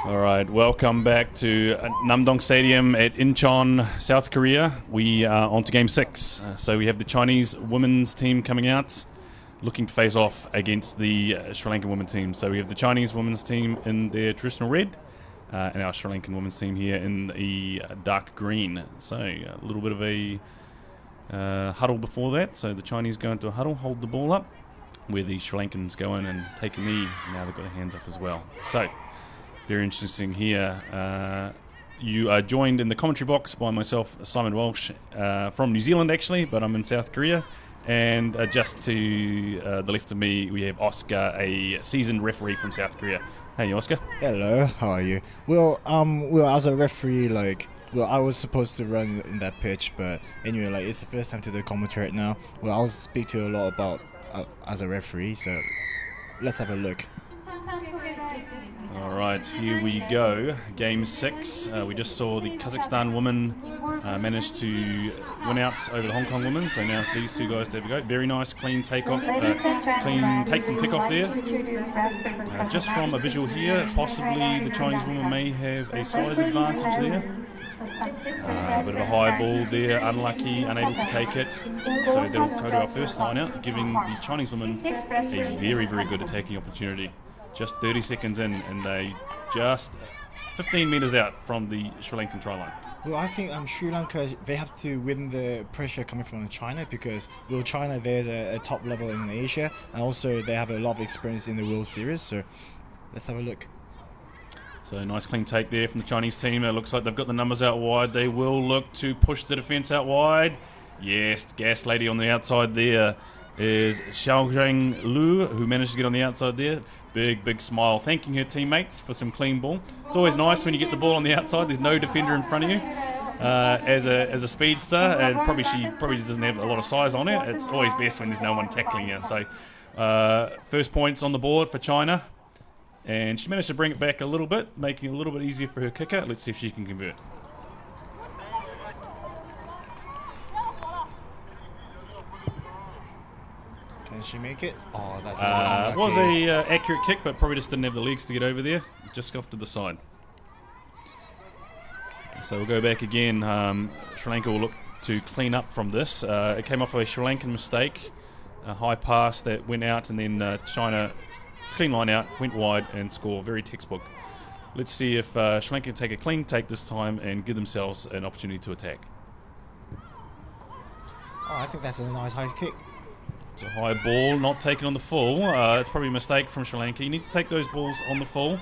All right, welcome back to Namdong Stadium at Incheon, South Korea. We are on to Game 6. So we have the Chinese women's team coming out, looking to face off against the Sri Lankan women's team. So we have the Chinese women's team in their traditional red, and our Sri Lankan women's team here in the dark green. So a little bit of a huddle before that. So the Chinese go into a huddle, hold the ball up, where the Sri Lankans go in and take a knee. Now they've got their hands up as well. So very interesting here. You are joined in the commentary box by myself, Simon Walsh, from New Zealand actually, but I'm in South Korea. And just to the left of me, we have Oscar, a seasoned referee from South Korea. Hey, Oscar. Hello, how are you? Well, as a referee, I was supposed to run in that pitch, but anyway, it's the first time to the commentary right now. Well, I'll speak to you a lot about as a referee, so let's have a look. All right, here we go. Game 6. We just saw the Kazakhstan women manage to win out over the Hong Kong women. So now it's these two guys to have a go. Very nice, clean take off, clean take from kickoff there. Just from a visual here, possibly the Chinese women may have a size advantage there. A bit of a high ball there, unlucky, unable to take it. So they'll go to our first line out, giving the Chinese women a very, very good attacking opportunity. Just 30 seconds in, and they just 15 metres out from the Sri Lankan try line. Well, I think Sri Lanka, they have to win the pressure coming from China because, well, China, there's a top level in Asia, and also they have a lot of experience in the World Series, so let's have a look. So nice clean take there from the Chinese team. It looks like they've got the numbers out wide. They will look to push the defence out wide. Yes, gas lady on the outside there is Xiaozhang Lu, who managed to get on the outside there. Big smile, thanking her teammates for some clean ball. It's always nice when you get the ball on the outside. There's no defender in front of you. As a speedster, and she probably doesn't have a lot of size on it. It's always best when there's no one tackling her. So first points on the board for China, and she managed to bring it back a little bit, making it a little bit easier for her kicker. Let's see if she can convert. Can she make it? Oh, that's was a accurate kick, but probably just didn't have the legs to get over there. Just off to the side. So we'll go back again. Sri Lanka will look to clean up from this. It came off of a Sri Lankan mistake, a high pass that went out, and then China clean line out, went wide and score. Very textbook. Let's see if Sri Lanka can take a clean take this time and give themselves an opportunity to attack. Oh, I think that's a nice high kick. It's a high ball, not taken on the full. It's probably a mistake from Sri Lanka. You need to take those balls on the full.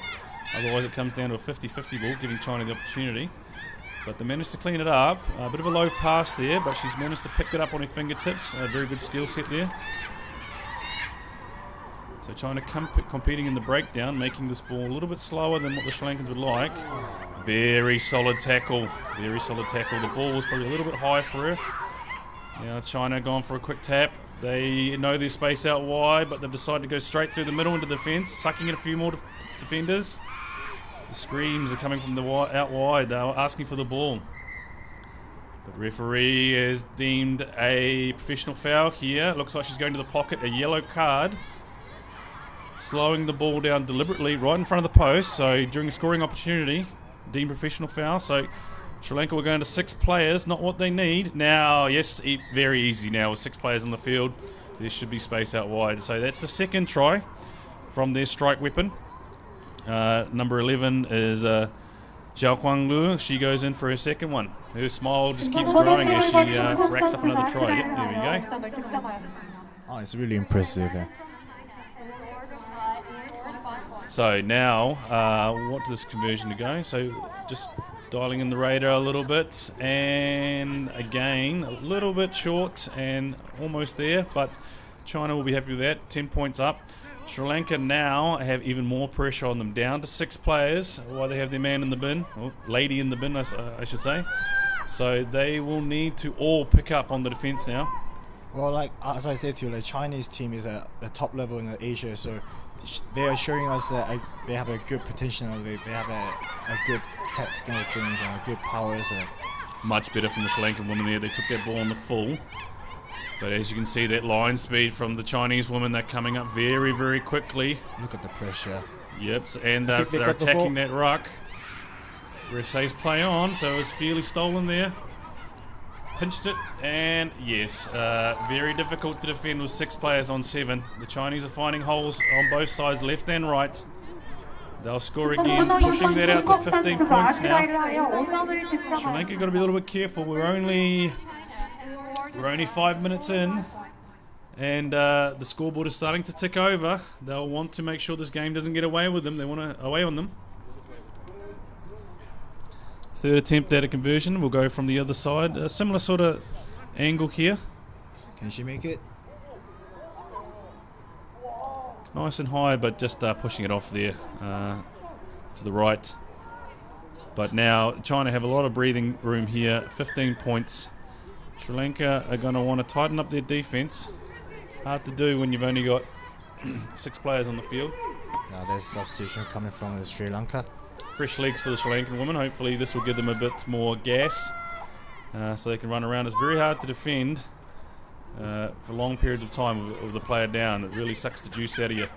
Otherwise it comes down to a 50-50 ball, giving China the opportunity. But they managed to clean it up. A bit of a low pass there, but she's managed to pick it up on her fingertips. A very good skill set there. So China competing in the breakdown, making this ball a little bit slower than what the Sri Lankans would like. Very solid tackle. Very solid tackle. The ball was probably a little bit high for her. Now China going for a quick tap. They know there's space out wide, but they've decided to go straight through the middle into the fence, sucking in a few more defenders. The screams are coming from the out wide. They were asking for the ball. But referee has deemed a professional foul here. Looks like she's going to the pocket, a yellow card. Slowing the ball down deliberately right in front of the post. So during a scoring opportunity, deemed professional foul. So Sri Lanka were going to 6 players, not what they need. Now, yes, very easy now with 6 players on the field. There should be space out wide. So that's the second try from their strike weapon. Number 11 is Zhao Kuanglu. She goes in for her second one. Her smile just keeps growing as she racks up another try. Yep, there we go. Oh, it's really impressive. So now, what does this conversion to go? So just dialing in the radar a little bit, and again a little bit short and almost there, but China will be happy with that. 10 points up. Sri Lanka now have even more pressure on them, down to 6 players while they have their man in the bin, or lady in the bin I should say. So they will need to all pick up on the defence now. Well, as I said to you, the Chinese team is at the top level in Asia, so they are showing us that they have a good potential. They have a good tactical things and a good powers. Much better from the Sri Lankan women there. They took that ball on the full. But as you can see, that line speed from the Chinese women, they're coming up very, very quickly. Look at the pressure. Yep, and I think they they're got the ball. attacking that ruck. Ref says play on, so it was fairly stolen there. Pinched it, and yes, very difficult to defend with 6 players on 7. The Chinese are finding holes on both sides, left and right. They'll score again, pushing that out to 15 points now. Sri Lanka got to be a little bit careful. We're only 5 minutes in, and the scoreboard is starting to tick over. They'll want to make sure this game doesn't get away with them. They want to away on them. Third attempt at a conversion. We'll go from the other side. A similar sort of angle here. Can she make it? Nice and high, but just pushing it off there to the right. But now China have a lot of breathing room here. 15 points. Sri Lanka are going to want to tighten up their defense. Hard to do when you've only got 6 players on the field. Now there's substitution coming from Sri Lanka. Fresh legs for the Sri Lankan women. Hopefully this will give them a bit more gas so they can run around. It's very hard to defend for long periods of time with the player down. It really sucks the juice out of you.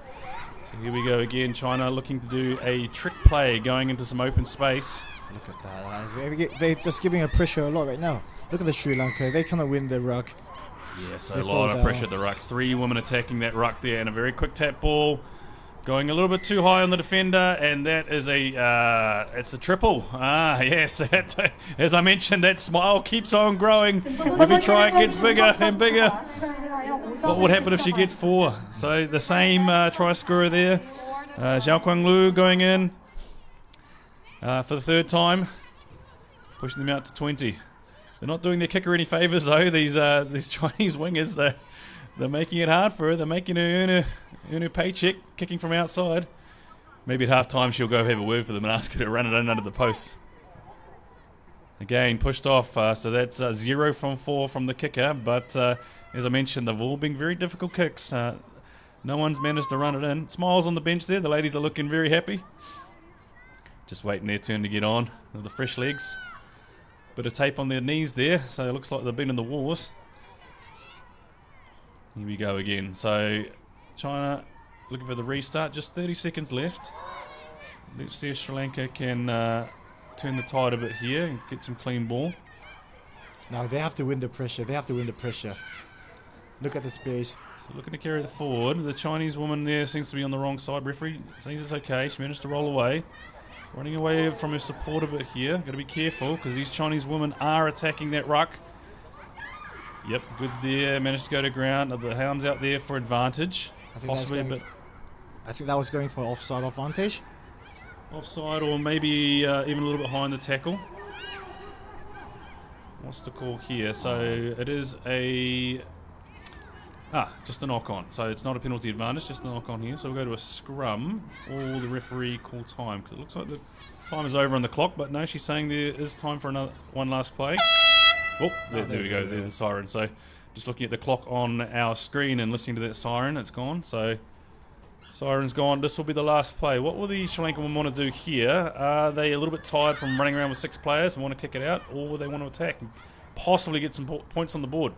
So here we go again. China looking to do a trick play, going into some open space. Look at that. They're just giving a pressure a lot right now. Look at the Sri Lanka. They cannot win the ruck. Yes, a lot of pressure at the ruck. 3 women attacking that ruck there, and a very quick tap ball. Going a little bit too high on the defender, and that is it's a triple. Yes, as I mentioned, that smile keeps on growing. Every try it gets bigger and bigger. What would happen if she gets 4? So the same try scorer there. Zhao Kuang Lu going in for the 3rd time, pushing them out to 20. They're not doing their kicker any favours though. These Chinese wingers, they're making it hard for her. They're making her earn her paycheck, kicking from outside. Maybe at half time she'll go have a word for them and ask her to run it in under the post. Again, pushed off, so that's 0 from 4 from the kicker. But as I mentioned, they've all been very difficult kicks. No one's managed to run it in. Smiles on the bench there. The ladies are looking very happy. Just waiting their turn to get on with the fresh legs. Bit of tape on their knees there, so it looks like they've been in the wars. Here we go again. So China looking for the restart. Just 30 seconds left. Let's see if Sri Lanka can turn the tide a bit here and get some clean ball. Now they have to win the pressure. They have to win the pressure. Look at the space. So looking to carry it forward. The Chinese woman there seems to be on the wrong side. Referee sees it's okay. She managed to roll away. Running away from her support a bit here. Got to be careful because these Chinese women are attacking that ruck. Yep, good there. Managed to go to ground. The hounds out there for advantage. Possibly a bit. I think that was going for offside advantage. Offside, or maybe even a little bit high in the tackle. What's the call here? So it is just a knock on. So it's not a penalty advantage, just a knock on here. So we'll go to a scrum, or the referee call time, because it looks like the time is over on the clock. But no, she's saying there is time for one last play. Oh, there we go. There's the siren. So just looking at the clock on our screen and listening to that siren, it's gone. So siren's gone. This will be the last play. What will the Sri Lankan women want to do here? Are they a little bit tired from running around with 6 players and want to kick it out, or they want to attack and possibly get some points on the board?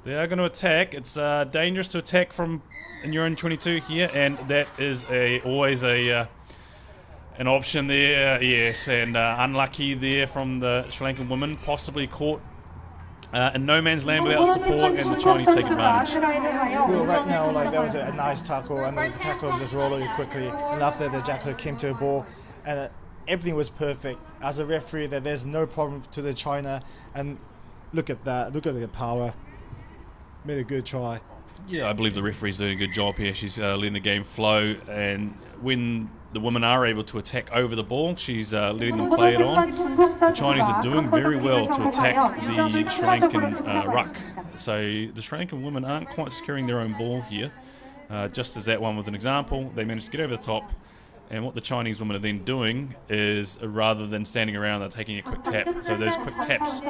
They are going to attack. It's dangerous to attack from in your own 22 here, and that is always an option there. Yes, and unlucky there from the Sri Lankan women, possibly caught in no man's land without support, and the Chinese take advantage. Well, right now, that was a nice tackle, and the tackle just rolled over quickly. And after the jackal came to a ball, and everything was perfect. As a referee, there's no problem to the China, and look at that. Look at the power. Made a good try. Yeah, I believe the referee's doing a good job here. She's letting the game flow, and when the women are able to attack over the ball, she's letting them play it on. The Chinese are doing very well to attack the Sri Lankan ruck. So the Sri Lankan women aren't quite securing their own ball here. Just as that one was an example, they managed to get over the top. And what the Chinese women are then doing is, rather than standing around, they're taking a quick tap. So those quick taps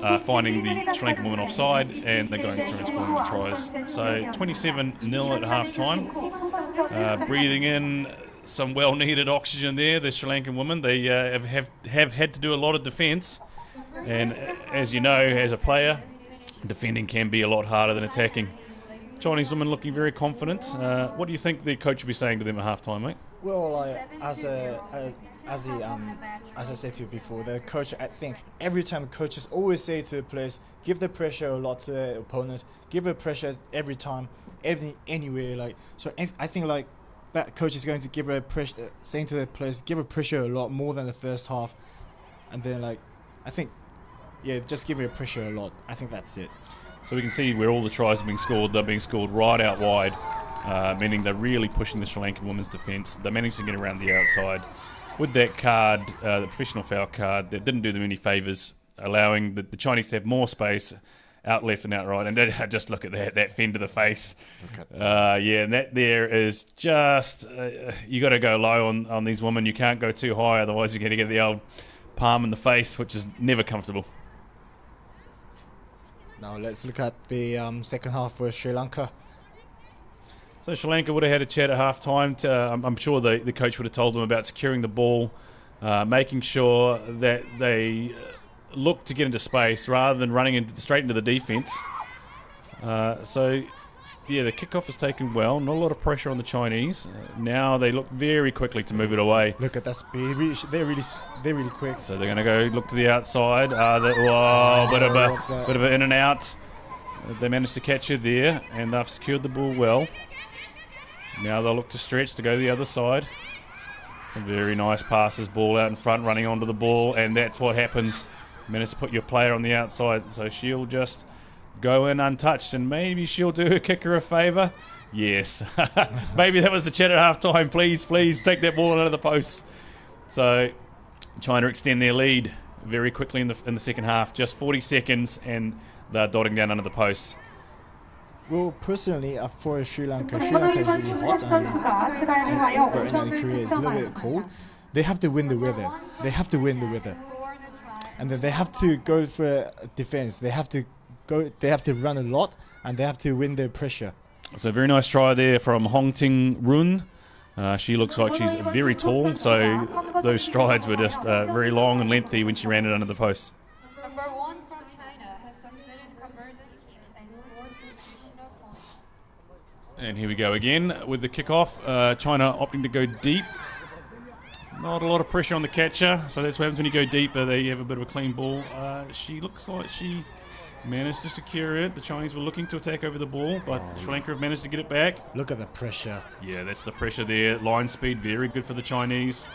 are finding the Sri Lankan women offside, and they're going through and scoring the tries. So 27-0 at half-time. Breathing in some well-needed oxygen there, the Sri Lankan women. They have had to do a lot of defence. And as you know, as a player, defending can be a lot harder than attacking. Chinese women looking very confident. What do you think the coach will be saying to them at half-time, mate? Well, like as I said to you before, the coach, I think every time coaches always say to the players, give the pressure a lot to the opponents, give the pressure every time, anyway. Like so, I think like that coach is going to give a pressure, saying to the players, give a pressure a lot more than the first half, and then like I think, yeah, just give it a pressure a lot. I think that's it. So we can see where all the tries are being scored. They're being scored right out wide, meaning they're really pushing the Sri Lankan women's defence. They managed to get around the outside. With that card, the professional foul card, that didn't do them any favours, allowing the Chinese to have more space out left and out right. And just look at that fend to the face. Yeah, and that there is just, you got to go low on these women. You can't go too high, otherwise you're going to get the old palm in the face, which is never comfortable. Now let's look at the second half for Sri Lanka. So Sri Lanka would have had a chat at half-time. I'm sure the coach would have told them about securing the ball, making sure that they look to get into space rather than running straight into the defence. So, yeah, the kickoff is taken well. Not a lot of pressure on the Chinese. Now they look very quickly to move it away. Look at that speed. They're really quick. So they're going to go look to the outside. Bit of an in and out. They managed to catch it there, and they've secured the ball well. Now they'll look to stretch to go the other side. Some very nice passes, ball out in front, running onto the ball, and that's what happens. Manage to put your player on the outside, so she'll just go in untouched, and maybe she'll do her kicker a favour. Yes. Maybe that was the chat at half-time. Please, take that ball out of the post. So China extend their lead very quickly in the second half. Just 40 seconds, and they're dotting down under the posts. Well, personally, for Sri Lanka is really hot and Korea is a little bit cold. They have to win the weather. And then they have to go for defense. They have to run a lot, and they have to win the pressure. So very nice try there from Hong Ting Run. She looks like she's very tall, so those strides were just very long and lengthy when she ran it under the post. Number 1 from China has succeeded conversion kick and scored additional points. And here we go again with the kickoff. China opting to go deep. Not a lot of pressure on the catcher, so that's what happens when you go deeper. They have a bit of a clean ball. She looks like she managed to secure it. The Chinese were looking to attack over the ball, but Sri Lanka have managed to get it back. Look at the pressure. Yeah, that's the pressure there. Line speed, very good for the Chinese.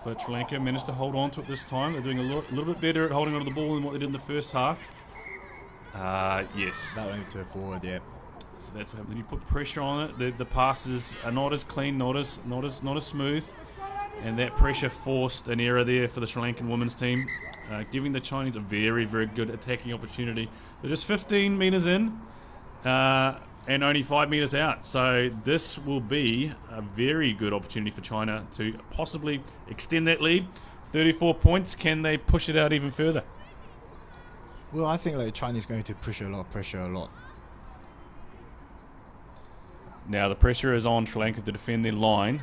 But Sri Lanka managed to hold on to it this time. They're doing a little bit better at holding on to the ball than what they did in the first half. Yes. That went to forward, yeah. So that's what happens when you put pressure on it. The passes are not as clean, not as smooth, and that pressure forced an error there for the Sri Lankan women's team, giving the Chinese a very, very good attacking opportunity. They're just 15 metres in and only 5 metres out. So this will be a very good opportunity for China to possibly extend that lead. 34 points. Can they push it out even further? Well, I think like China is going to push a lot. Now the pressure is on Sri Lanka to defend their line.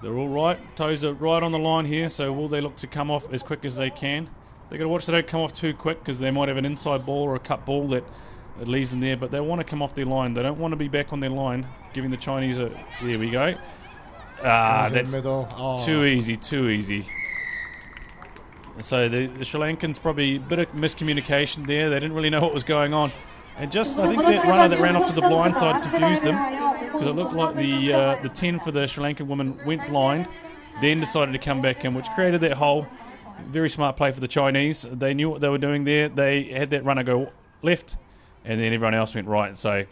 They're all right. Toes are right on the line here, so will they look to come off as quick as they can? They've got to watch they don't come off too quick because they might have an inside ball or a cut ball that leaves them there, but they want to come off their line. They don't want to be back on their line, giving the Chinese a... There we go. That's too easy. So the Sri Lankans probably a bit of miscommunication there. They didn't really know what was going on. And just, I think that runner that ran off to the blind side confused them, because it looked like the 10 for the Sri Lankan woman went blind, then decided to come back in, which created that hole. Very smart play for the Chinese. They knew what they were doing there. They had that runner go left, and then everyone else went right. So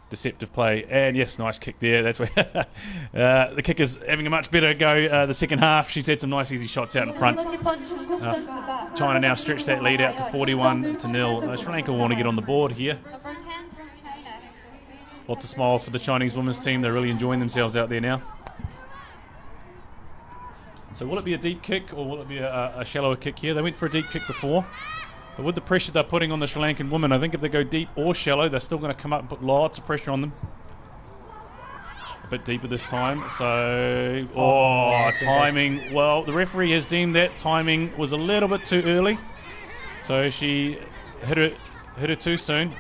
deceptive play. And yes, nice kick there. That's where the kicker's having a much better go the second half. She's had some nice easy shots out in front. China now stretched that lead out to 41-0. Sri Lanka want to get on the board here. Lots of smiles for the Chinese women's team. They're really enjoying themselves out there now. So will it be a deep kick or will it be a shallower kick here? They went for a deep kick before. But with the pressure they're putting on the Sri Lankan women, I think if they go deep or shallow, they're still going to come up and put lots of pressure on them. A bit deeper this time. So, timing. Well, the referee has deemed that timing was a little bit too early. So she hit her too soon.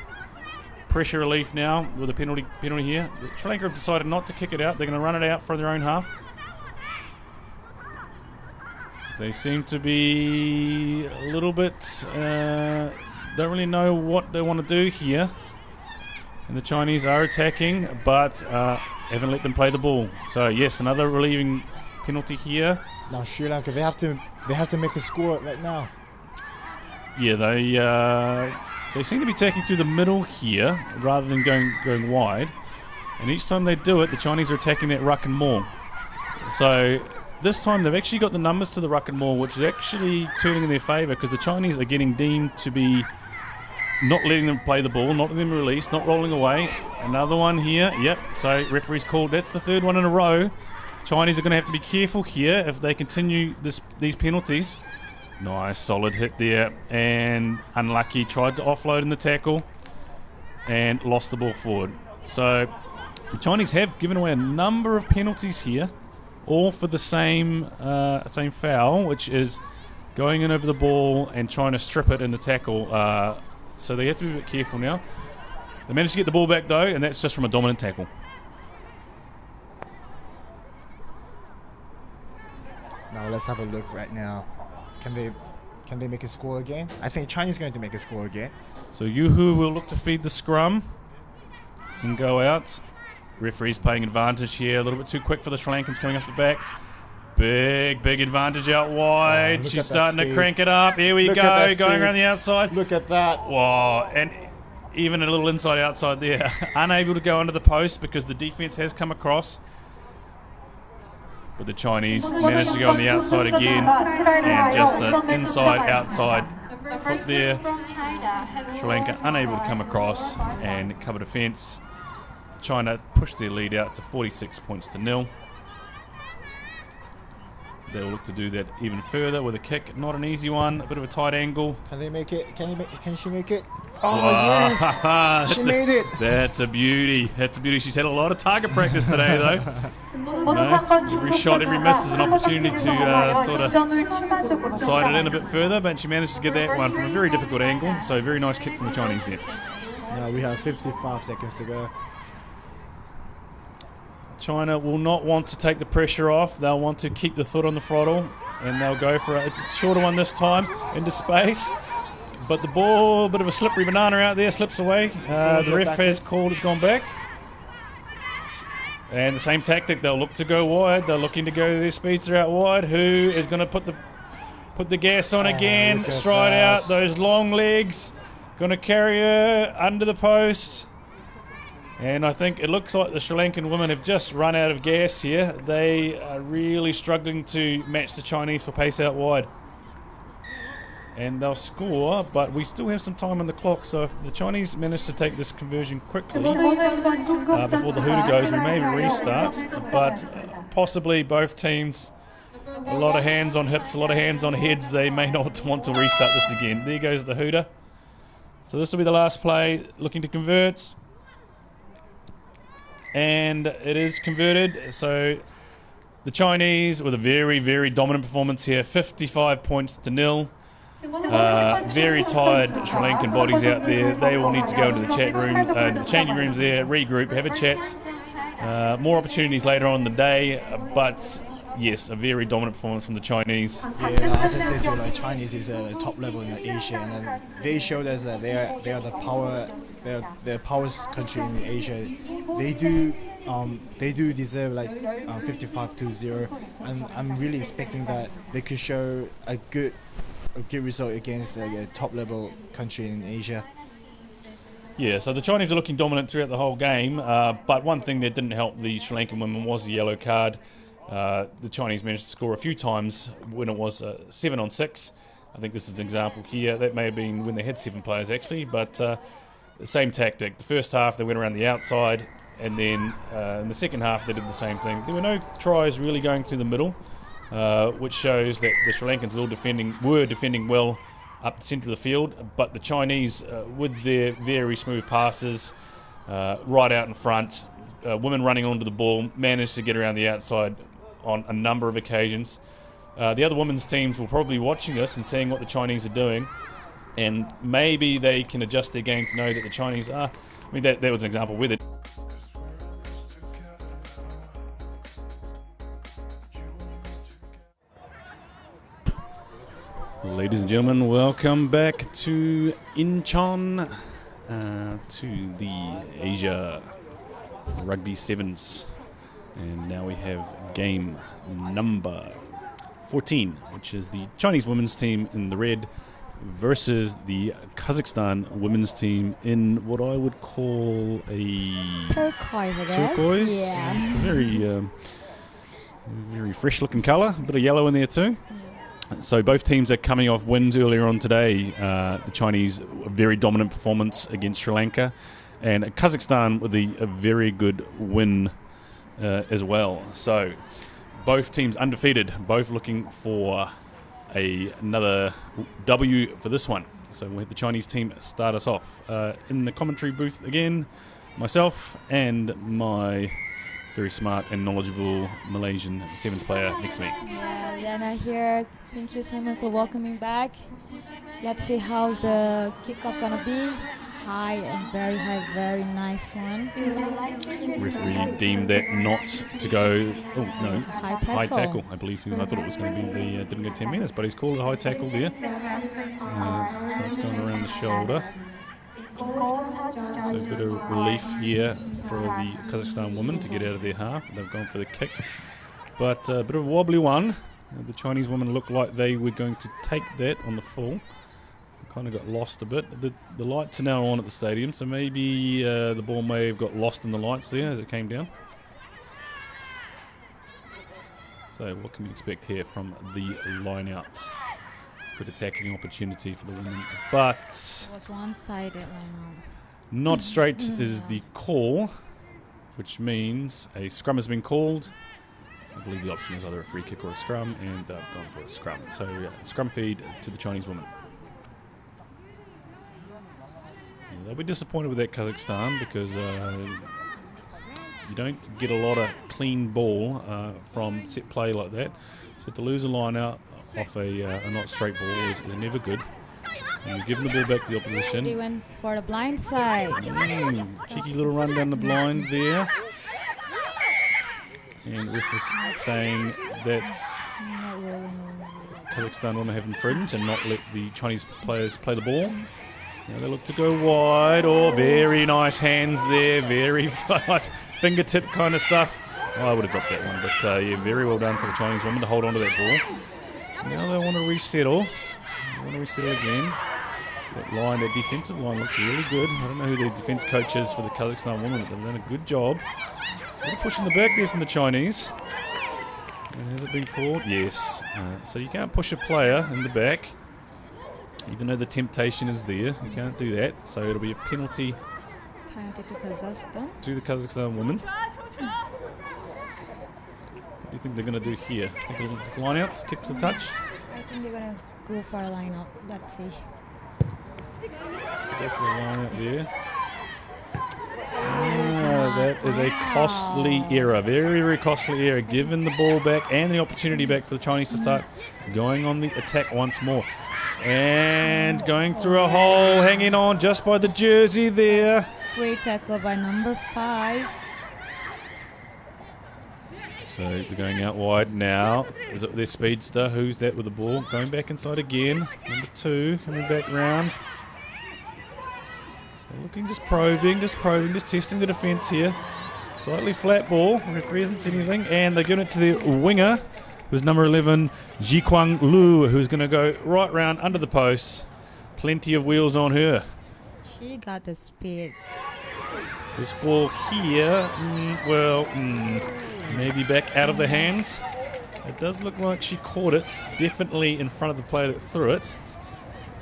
pressure relief now with a penalty here. Sri Lanka have decided not to kick it out. They're going to run it out for their own half. They seem to be a little bit, don't really know what they want to do here. And the Chinese are attacking, but haven't let them play the ball. So yes, another relieving penalty here. Now Sri Lanka, they have to make a score right now. Yeah, they seem to be taking through the middle here rather than going wide. And each time they do it, the Chinese are attacking that ruck and maul. So this time they've actually got the numbers to the ruck and maul, which is actually turning in their favour because the Chinese are getting deemed to be not letting them play the ball, not letting them release, not rolling away. Another one here. Yep, so referee's called. That's the third one in a row. Chinese are going to have to be careful here if they continue these penalties. Nice, solid hit there. And unlucky, tried to offload in the tackle and lost the ball forward. So the Chinese have given away a number of penalties here, all for the same foul, which is going in over the ball and trying to strip it in the tackle. So they have to be a bit careful now. They managed to get the ball back though, and that's just from a dominant tackle. Now let's have a look right now. Can they make a score again? I think Chinese going to make a score again. So Yuhu will look to feed the scrum and go out. Referee's playing advantage here. A little bit too quick for the Sri Lankans coming up the back. Big advantage out wide. She's starting to crank it up. Here we go, going around the outside. Look at that. Wow, and even a little inside-outside there. Unable to go under the post because the defense has come across. But the Chinese managed to go on the outside again. And just an inside-outside foot there. Sri Lanka unable to come across and cover defence. China pushed their lead out to 46 points to 0. They'll look to do that even further with a kick. Not an easy one. A bit of a tight angle. Can they make it? Can she make it? Oh, yes! She made it! That's a beauty. That's a beauty. She's had a lot of target practice today, though. Every shot, every miss is an opportunity to sort of side it in a bit further, but she managed to get that one from a very difficult angle. So very nice kick from the Chinese there. Now we have 55 seconds to go. China will not want to take the pressure off. They'll want to keep the foot on the throttle, and they'll go for it. It's a shorter one this time into space. But the ball, a bit of a slippery banana out there, slips away. The ref has called, it's gone back. And the same tactic, they'll look to go wide. They're looking to go, their speeds are out wide. Who is going to put the gas on again, stride out, those long legs. Going to carry her under the post. And I think it looks like the Sri Lankan women have just run out of gas here. They are really struggling to match the Chinese for pace out wide. And they'll score, but we still have some time on the clock, so if the Chinese manage to take this conversion quickly before the hooter goes, we may restart, but possibly both teams, a lot of hands on hips, a lot of hands on heads, they may not want to restart this again. There goes the hooter. So this will be the last play, looking to convert. And it is converted, so the Chinese with a very, very dominant performance here, 55 points to 0. Very tired Sri Lankan bodies out there. They all need to go into the chat rooms, the changing rooms there, regroup, have a chat. More opportunities later on in the day, but yes, a very dominant performance from the Chinese. Yeah, as I said to you, like, Chinese is a top level in Asia, and then they showed us that they are the power, they're the powerest country in Asia. They do deserve like 55-0, and I'm really expecting that they could show a good result against like, a top level country in Asia. Yeah, so the Chinese are looking dominant throughout the whole game, but one thing that didn't help the Sri Lankan women was the yellow card. The Chinese managed to score a few times when it was 7-on-6. I think this is an example here. That may have been when they had 7 players actually, but the same tactic. The first half they went around the outside, and then in the second half they did the same thing. There were no tries really going through the middle, which shows that the Sri Lankans were defending well up the centre of the field, but the Chinese, with their very smooth passes right out in front, women running onto the ball, managed to get around the outside on a number of occasions. The other women's teams will probably be watching this and seeing what the Chinese are doing, and maybe they can adjust their game to know that the Chinese are mean, that was an example with it. Ladies and gentlemen, welcome back to Incheon, to the Asia Rugby Sevens. And now we have game number 14, which is the Chinese women's team in the red versus the Kazakhstan women's team in what I would call a turquoise, I guess. Turquoise. Yeah. It's a very fresh looking colour. A bit of yellow in there too. So both teams are coming off wins earlier on today. The Chinese, a very dominant performance against Sri Lanka, and Kazakhstan with a very good win as well. So both teams undefeated, both looking for another W for this one. So we'll have the Chinese team start us off. In the commentary booth again, myself and my very smart and knowledgeable Malaysian sevens player next to me. Yeah, Lena here. Thank you, Simon, for welcoming back. Let's see how's the kickoff gonna be. High and very high, very nice one. Referee deemed that not to go. Oh no, High tackle. I believe. I thought it was going to be the didn't go 10 minutes, but he's called a high tackle there. So it's going around the shoulder. So a bit of relief here for the Kazakhstan women to get out of their half. They've gone for the kick, but a bit of a wobbly one. The Chinese women looked like they were going to take that on the full. Kind of got lost a bit. The lights are now on at the stadium, so maybe the ball may have got lost in the lights there as it came down. So what can we expect here from the line-outs? Good attacking opportunity for the women, but It was one-sided line out. not straight is the call, which means a scrum has been called. I believe the option is either a free kick or a scrum, and they've gone for a scrum. So scrum feed to the Chinese women. They'll be disappointed with that Kazakhstan because you don't get a lot of clean ball from set play like that. So to lose a line out off a not straight ball is never good. And you're giving the ball back to the opposition. They went for the blind side. Cheeky little run down the blind there. And ref is saying that Kazakhstan want to have infringe and not let the Chinese players play the ball. Now they look to go wide. Oh, very nice hands there. Very nice fingertip kind of stuff. Oh, I would have dropped that one, but yeah, very well done for the Chinese women to hold on to that ball. Now they want to resettle. They want to resettle again. That line, that defensive line looks really good. I don't know who the defense coach is for the Kazakhstan women, but they've done a good job. A little push in the back there from the Chinese. And has it been called? Yes. So you can't push a player in the back. Even though the temptation is there, you can't do that. So it'll be a penalty Penalty to Kazakhstan. to the Kazakhstan women. What do you think they're going to do here? Think a little line out, kick to the touch? I think they're gonna go for a line out. Let's see. Back to the line out there. That is a costly error. Very, very costly error. Giving the ball back and the opportunity back for the Chinese to start going on the attack once more. And going through a hole, hanging on just by the jersey there. Great tackle by number 5. So they're going out wide now. Is it their speedster? Who's that with the ball? Going back inside again. Number 2 coming back round. They're looking, just probing, just testing the defence here. Slightly flat ball. Referee hasn't seen anything. And they're giving it to their winger, who's number 11, Jiquang Lu, who's going to go right round under the post. Plenty of wheels on her. She got the speed. This ball here, maybe back out of the hands. It does look like she caught it, definitely in front of the player that threw it.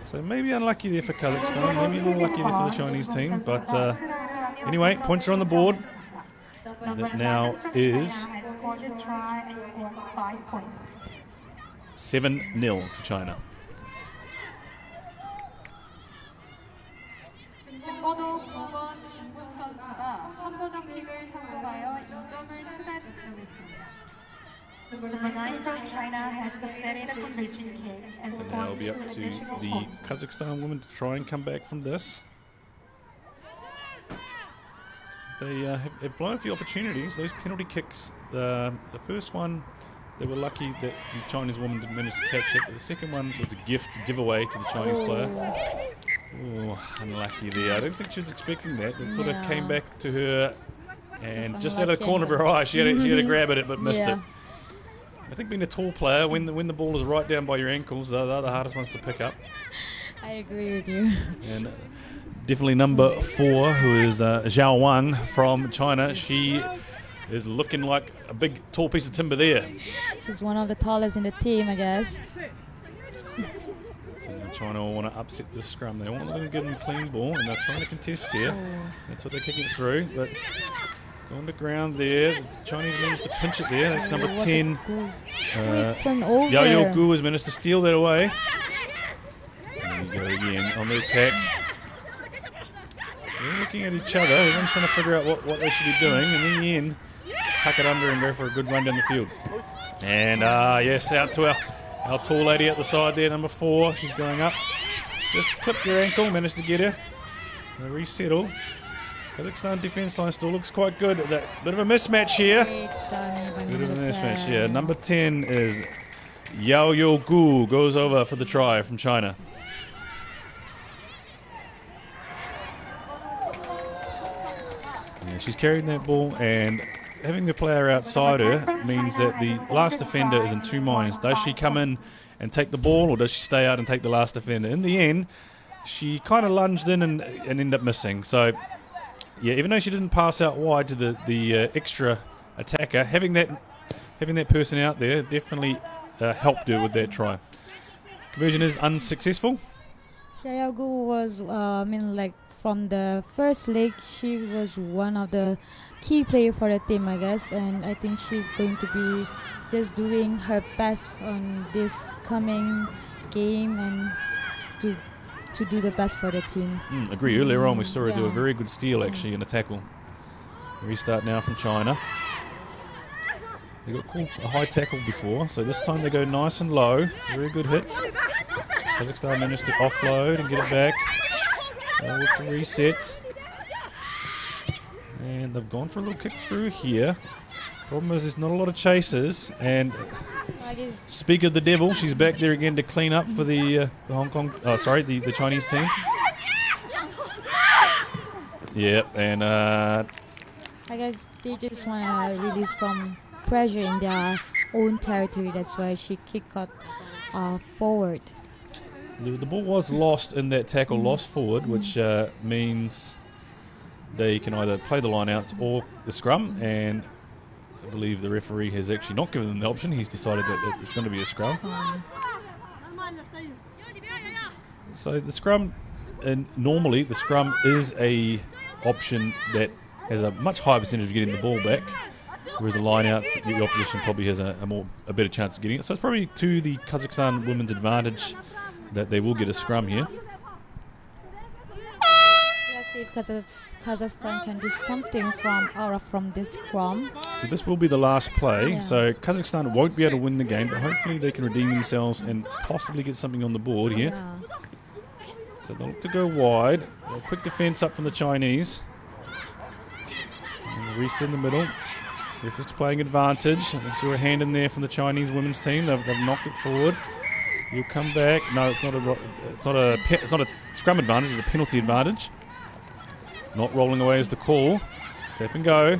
So maybe unlucky there for Kazakhstan, maybe a little lucky there for the Chinese team. But anyway, points are on the board. That now is 7-0 to China. 등번호 9번 김국 선수가 한 킥을 성공하여 2점을 추가 득점했습니다. Number 9 for China has succeeded a conversion kick and So now it'll scored be 2 up to additional the points. Kazakhstan women to try and come back from this. they have blown a few opportunities. Those penalty kicks, the first one, they were lucky that the Chinese woman didn't manage to catch it. But the second one was a giveaway to the Chinese player. Oh, unlucky there. I don't think she was expecting that. It sort of came back to her, and just out of the corner of her eye, she had a grab at it but missed it. I think being a tall player, when the ball is right down by your ankles, they're the hardest ones to pick up. I agree with you. And definitely number 4, who is Zhao Wang from China. She is looking like a big, tall piece of timber there. She's one of the tallest in the team, I guess. So now China will want to upset this scrum. They want to give them a clean ball, and they're trying to contest here. That's what they're kicking it through. But on the ground there, the Chinese managed to pinch it there. That's number 10. Turnover. Yao Gu has managed to steal that away. There you go again on the attack. They're looking at each other. Everyone's trying to figure out what they should be doing. And in the end, just tuck it under and go for a good run down the field. And yes, out to our tall lady at the side there, number 4. She's going up. Just clipped her ankle, managed to get her. They resettle. Kazakhstan defence line still looks quite good. Bit of a mismatch here. Bit of a mismatch here. Number 10 is Yao Gu, goes over for the try from China. Yeah, she's carrying that ball, and having the player outside her means that the last defender is in two minds. Does she come in and take the ball, or does she stay out and take the last defender? In the end, she kind of lunged in and ended up missing. So, yeah, even though she didn't pass out wide to the extra attacker, having that person out there definitely helped her with that try. Conversion is unsuccessful. Yao Gu was, from the first leg, she was one of the key players for the team, I guess, and I think she's going to be just doing her best on this coming game and to do the best for the team. Agree. Earlier on, we saw her do a very good steal, actually, in a tackle. Restart now from China. They got caught a high tackle before, so this time they go nice and low. Very good hits. Kazakhstan managed to offload and get it back. With the reset. And they've gone for a little kick through here. Problem is there's not a lot of chasers, and speak of the devil, she's back there again to clean up for the the Chinese team. Yep, and I guess they just want to release from pressure in their own territory. That's why she kicked out forward. The ball was lost in that tackle, lost forward, which means they can either play the line out or the scrum, and I believe the referee has actually not given them the option. He's decided that it's going to be a scrum. So the scrum, and normally the scrum is a option that has a much higher percentage of getting the ball back, whereas the line out, the opposition probably has a better chance of getting it. So it's probably to the Kazakhstan women's advantage that they will get a scrum here. Let's see if Kazakhstan can do something from this scrum. So this will be the last play. So Kazakhstan won't be able to win the game, but hopefully they can redeem themselves and possibly get something on the board here. So they'll look to go wide. A quick defense up from the Chinese. And reset in the middle. Ref is playing advantage. I saw a hand in there from the Chinese women's team. They've knocked it forward. You'll come back. No, it's not a scrum advantage. It's a penalty advantage. Not rolling away is the call. Tap and go.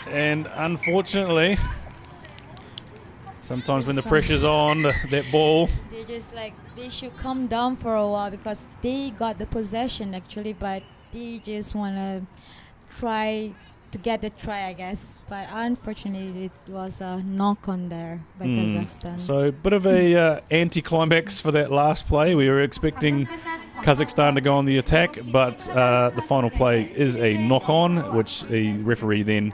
And unfortunately, sometimes when the pressure's on, that ball. They just they should come down for a while because they got the possession actually, but they just want to try to get the try, I guess, but unfortunately it was a knock on there by Kazakhstan. So a bit of a anti-climax for that last play. We were expecting Kazakhstan to go on the attack, but the final play is a knock-on, which the referee then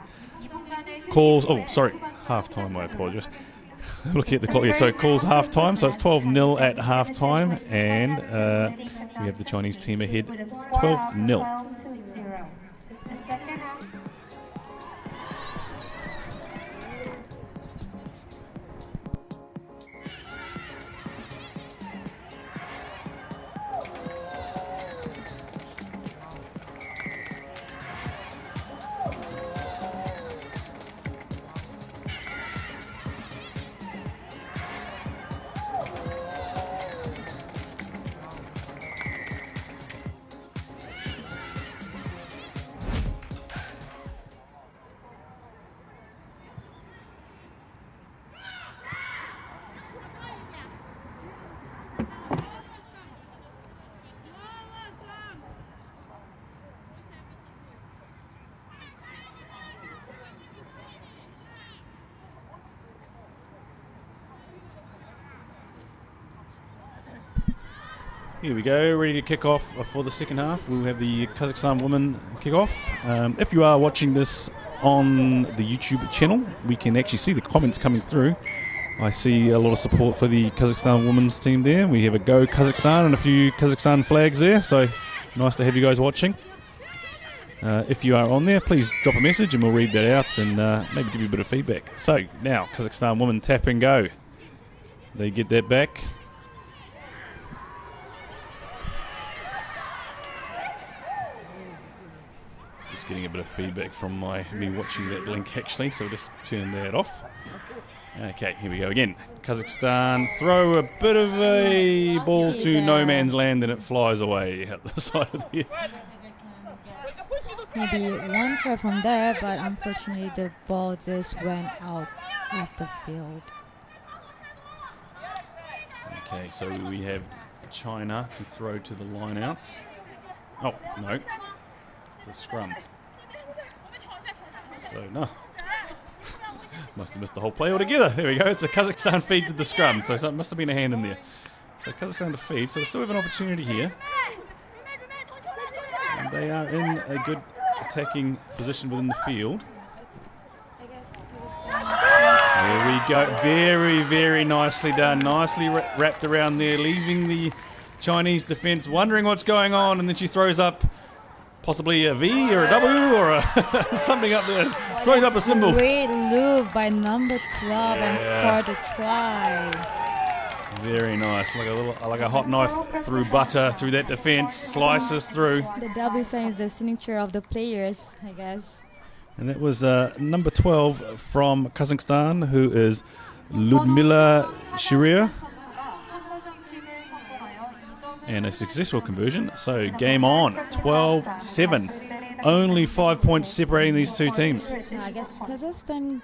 calls. Oh, sorry, half-time. I apologise. Looking at the clock here, so it calls half-time. So it's 12-0 at half-time, and we have the Chinese team ahead 12-0. Here we go, ready to kick off for the second half. We'll have the Kazakhstan women kick off. If you are watching this on the YouTube channel, we can actually see the comments coming through. I see a lot of support for the Kazakhstan women's team there. We have a Go Kazakhstan and a few Kazakhstan flags there, so nice to have you guys watching. If you are on there, please drop a message and we'll read that out and maybe give you a bit of feedback. So now, Kazakhstan women tap and go. They get that back. Just getting a bit of feedback from me watching that link actually, so we'll just turn that off. Okay, here we go again. Kazakhstan throw a bit of a ball to no man's land and it flies away out the side of the Maybe one try from there, but unfortunately the ball just went out of the field. Okay, so we have China to throw to the line out. Oh, no. It's a scrum. So, no. Must have missed the whole play altogether. There we go. It's a Kazakhstan feed to the scrum. So it must have been a hand in there. So Kazakhstan to feed. So they still have an opportunity here. And they are in a good attacking position within the field. There we go. Very, very nicely done. Nicely wrapped around there, leaving the Chinese defence wondering what's going on. And then she throws up possibly a V or a W or a something up there. Throws up a symbol. Great loop by number 12 and scored a try. Very nice. Like a hot knife through butter through that defence. Slices through. The W sign is the signature of the players, I guess. And that was number 12 from Kazakhstan, who is Ludmila Shiria. And a successful conversion. So game on, 12-7. Only 5 points separating these two teams. I guess Kazakhstan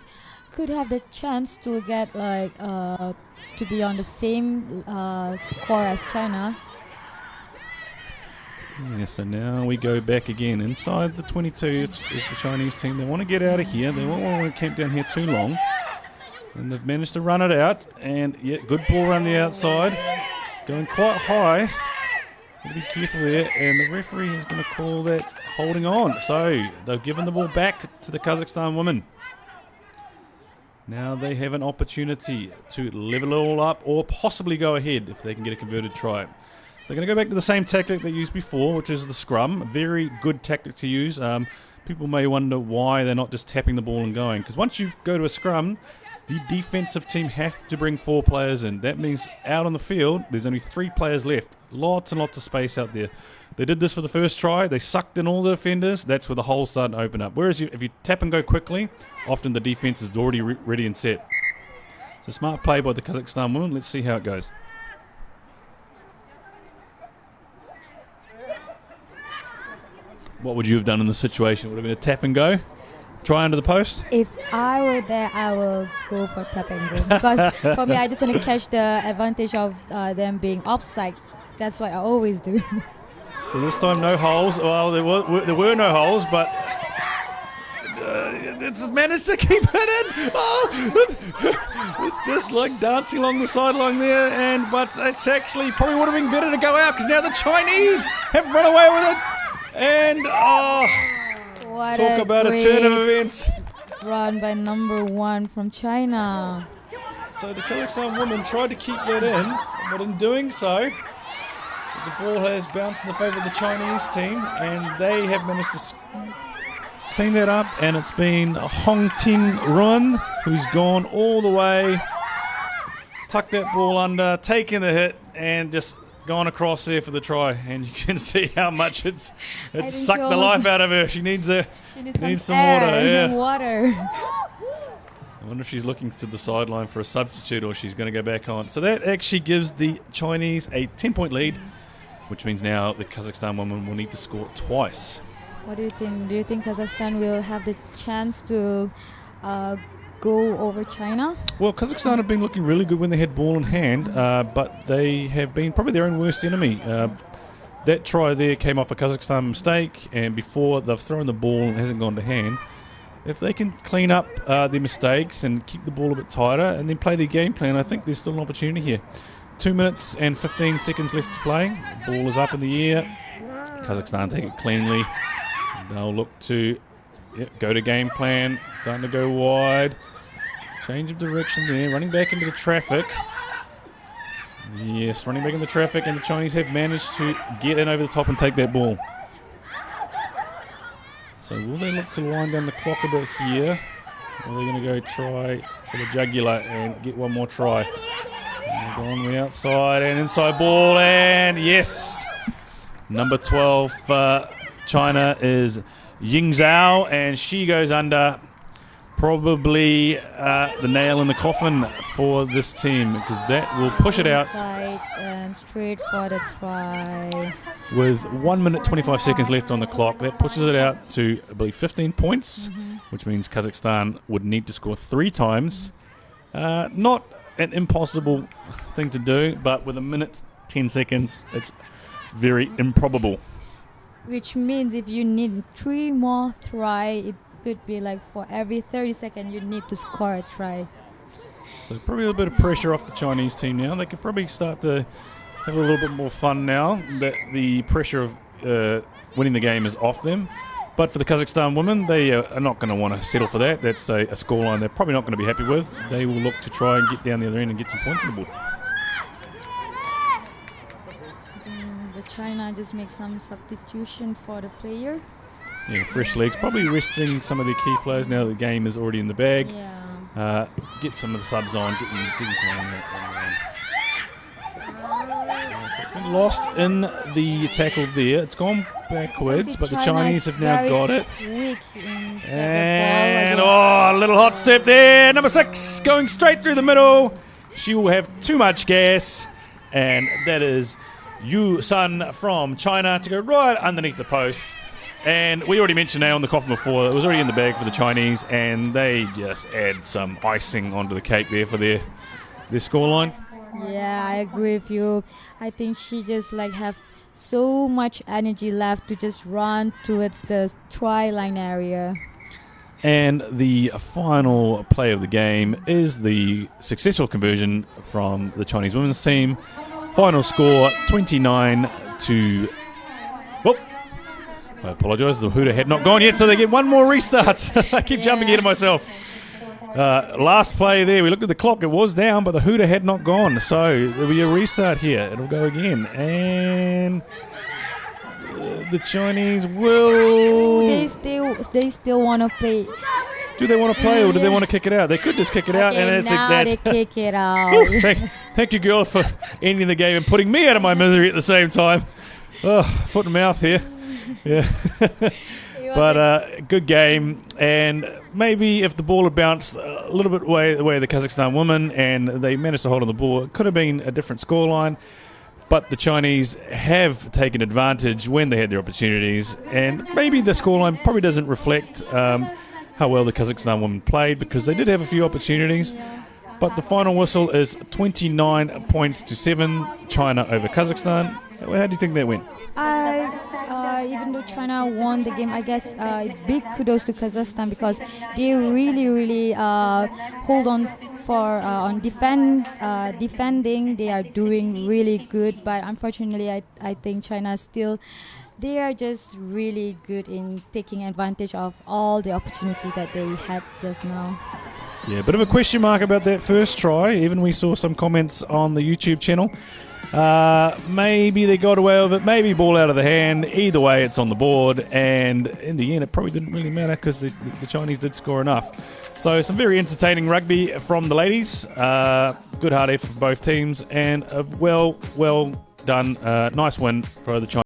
could have the chance to get to be on the same score as China. Yeah, so now we go back again inside the 22 is the Chinese team. They want to get out of here. They won't want to camp down here too long. And they've managed to run it out. And yeah, good ball around the outside. Going quite high. Gotta be careful there. And the referee is going to call that holding on. So they've given the ball back to the Kazakhstan women. Now they have an opportunity to level it all up or possibly go ahead if they can get a converted try. They're going to go back to the same tactic they used before, which is the scrum. A very good tactic to use. People may wonder why they're not just tapping the ball and going. Because once you go to a scrum, the defensive team have to bring 4 players in. That means out on the field, there's only 3 players left. Lots and lots of space out there. They did this for the first try. They sucked in all the defenders. That's where the hole's starting to open up. Whereas if you tap and go quickly, often the defense is already ready and set. So smart play by the Kazakhstan women. Let's see how it goes. What would you have done in this situation? Would it have been a tap and go? Try under the post? If I were there, I will go for tap and go. Because for me, I just want to catch the advantage of them being offside. That's what I always do. So this time no holes. Well, there were no holes, but it's managed to keep it in. Oh, it's just like dancing along the sideline there. But it's actually probably would have been better to go out because now the Chinese have run away with it. And what talk about a turn of events. Run by number 1 from China. So the Kazakhstan women tried to keep that in, but in doing so, the ball has bounced in the favour of the Chinese team, and they have managed to clean that up. And it's been Hong Ting Ruan who's gone all the way, tucked that ball under, taken the hit, and just gone across there for the try, and you can see how much it's sucked the life out of her. She needs some water. I wonder if she's looking to the sideline for a substitute or she's going to go back on. So that actually gives the Chinese a 10-point lead, which means now the Kazakhstan women will need to score twice. What do you think? Do you think Kazakhstan will have the chance to go over China? Well, Kazakhstan have been looking really good when they had ball in hand, but they have been probably their own worst enemy. That try there came off a Kazakhstan mistake, and before they've thrown the ball and it hasn't gone to hand. If they can clean up their mistakes and keep the ball a bit tighter and then play their game plan, I think there's still an opportunity here. 2 minutes and 15 seconds left to play. Ball is up in the air. Kazakhstan take it cleanly. They'll look to go to game plan. Starting to go wide. Change of direction there. Running back into the traffic. Yes, running back in the traffic, and the Chinese have managed to get in over the top and take that ball. So will they look to wind down the clock a bit here? Or are they going to go try for the jugular and get one more try? And they go on the outside and inside ball, and yes! Number 12 for China is Ying Zhao, and she goes under. Probably the nail in the coffin for this team, because that will push it out. Inside and straight for the try. With 1 minute 25 seconds left on the clock, that pushes it out to, I believe, 15 points, which means Kazakhstan would need to score 3 times. Not an impossible thing to do, but with 1 minute 10 seconds, it's very improbable. Which means if you need 3 more try, it could be like for every 30 seconds you need to score a try. So probably a little bit of pressure off the Chinese team now. They could probably start to have a little bit more fun now that the pressure of winning the game is off them. But for the Kazakhstan women, they are not going to want to settle for that. That's a scoreline they're probably not going to be happy with. They will look to try and get down the other end and get some points on the board. The China just make some substitution for the player. Yeah, fresh legs. Probably resting some of their key players now that the game is already in the bag. Yeah. Get some of the subs on. Get some on. So it's been lost in the tackle there. It's gone backwards, but the Chinese have now got it. And a little hot step there. Number 6 going straight through the middle. She will have too much gas, and that is Yu Sun from China to go right underneath the post. And we already mentioned now on the coffin before, it was already in the bag for the Chinese, and they just add some icing onto the cake there for their scoreline. Yeah, I agree with you. I think she just like have so much energy left to just run towards the try line area. And the final play of the game is the successful conversion from the Chinese women's team. Final score 29 to... Whoop. I apologise, the hooter had not gone yet, so they get one more restart. I keep jumping ahead of myself. Last play there, we looked at the clock, it was down, but the hooter had not gone. So there'll be a restart here. It'll go again. And the Chinese will... They still want to play. Do they want to play, or do they want to kick it out? They could just kick it out. And that's they kick it out. Thank you, girls, for ending the game and putting me out of my misery at the same time. Oh, foot and mouth here. Yeah. But good game, and maybe if the ball had bounced a little bit the way of the Kazakhstan women and they managed to hold on the ball, it could have been a different scoreline. But the Chinese have taken advantage when they had their opportunities, and maybe the scoreline probably doesn't reflect how well the Kazakhstan women played, because they did have a few opportunities. But the final whistle is 29 points to 7, China over Kazakhstan. How do you think that went? Even though China won the game, I guess big kudos to Kazakhstan, because they really hold on for on defending. They are doing really good, but unfortunately, I think China still, they are just really good in taking advantage of all the opportunities that they had just now. Yeah, a bit of a question mark about that first try. Even we saw some comments on the YouTube channel. Maybe they got away with it, maybe ball out of the hand. Either way, it's on the board, and in the end, it probably didn't really matter because the Chinese did score enough. So some very entertaining rugby from the ladies. Good hard effort for both teams, and a well done, nice win for the Chinese.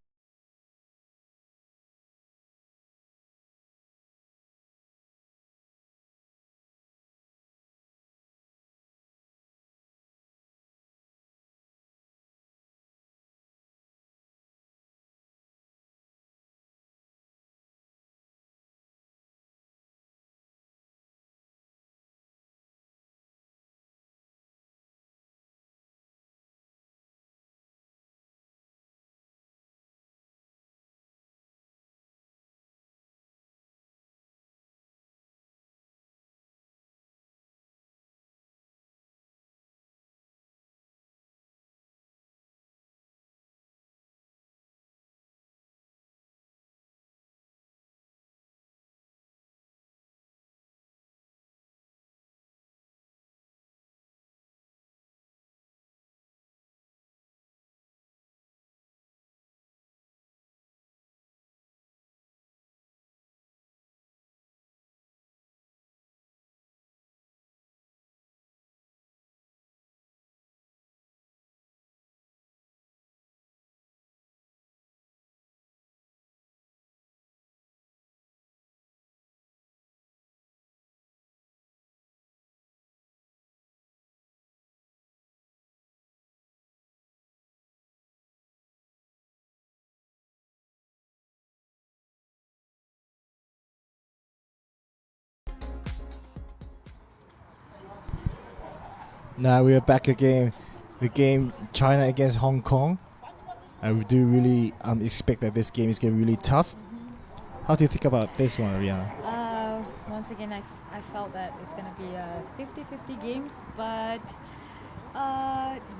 Now we are back again. The game China against Hong Kong. I do really expect that this game is going to be really tough. How do you think about this one, Ariana? Once again, I felt that it's going to be a 50-50 games, but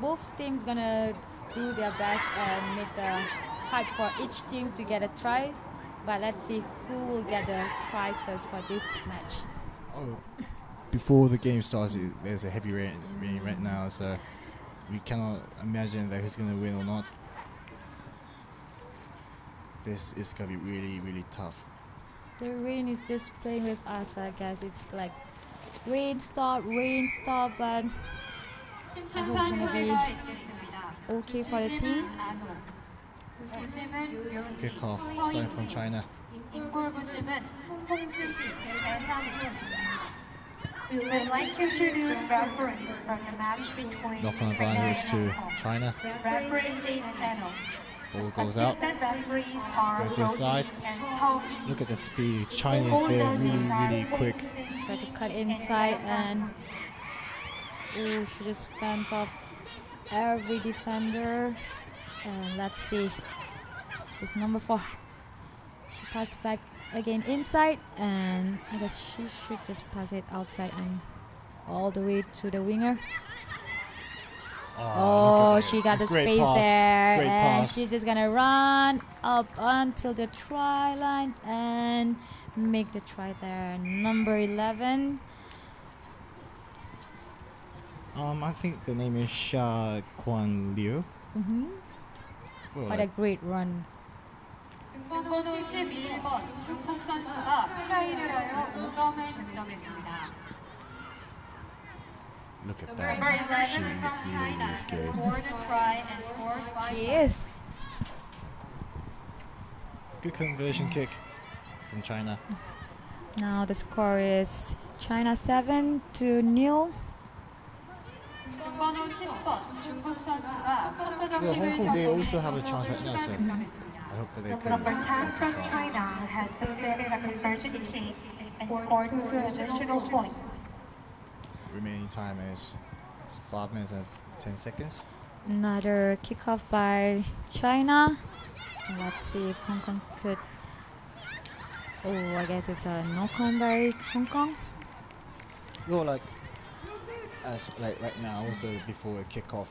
both teams going to do their best and make the hard for each team to get a try. But let's see who will get the try first for this match. Oh, before the game starts, there's a heavy rain right now, so we cannot imagine that who's going to win or not. This is going to be really, really tough. The rain is just playing with us, I guess. It's like rain stop, but I hope it's going to be okay for the team. Kick off, starting from China. We would like to introduce referees from the match between Knock-on advantage to China. Referee says panel. Ball goes out. Referees are Going to the side. Look at the speed. China is there really, really quick. Try to cut inside and she just fends off every defender. And let's see. This number 4. She passed back again inside, and I guess she should just pass it outside and all the way to the winger. Oh, she got the space there, and she's just gonna run up until the try line and make the try there. Number 11. I think the name is Sha Kwan Liu. Well, What a great run. 등번호 11번 중국 선수가 트라이를 하여 5점을 득점했습니다. look at Number that. She 11 looks from really, China really scary. scored a try and scored 5 She is. Good conversion kick from China. Now the score is China 7-0. 등번호 10번 중국 선수가 펀거적 Well, Hong 킥을 Kong, they 성공해 also have a chance right now, so 득점했습니다. I hope that they can Number 10 make a from try. China has succeeded a conversion kick and scored 2 additional points. Remaining time is 5 minutes and 10 seconds. Another kickoff by China. Let's see if Hong Kong could. Oh, I guess it's a knock-on by Hong Kong. Well, as right now, also before a kickoff,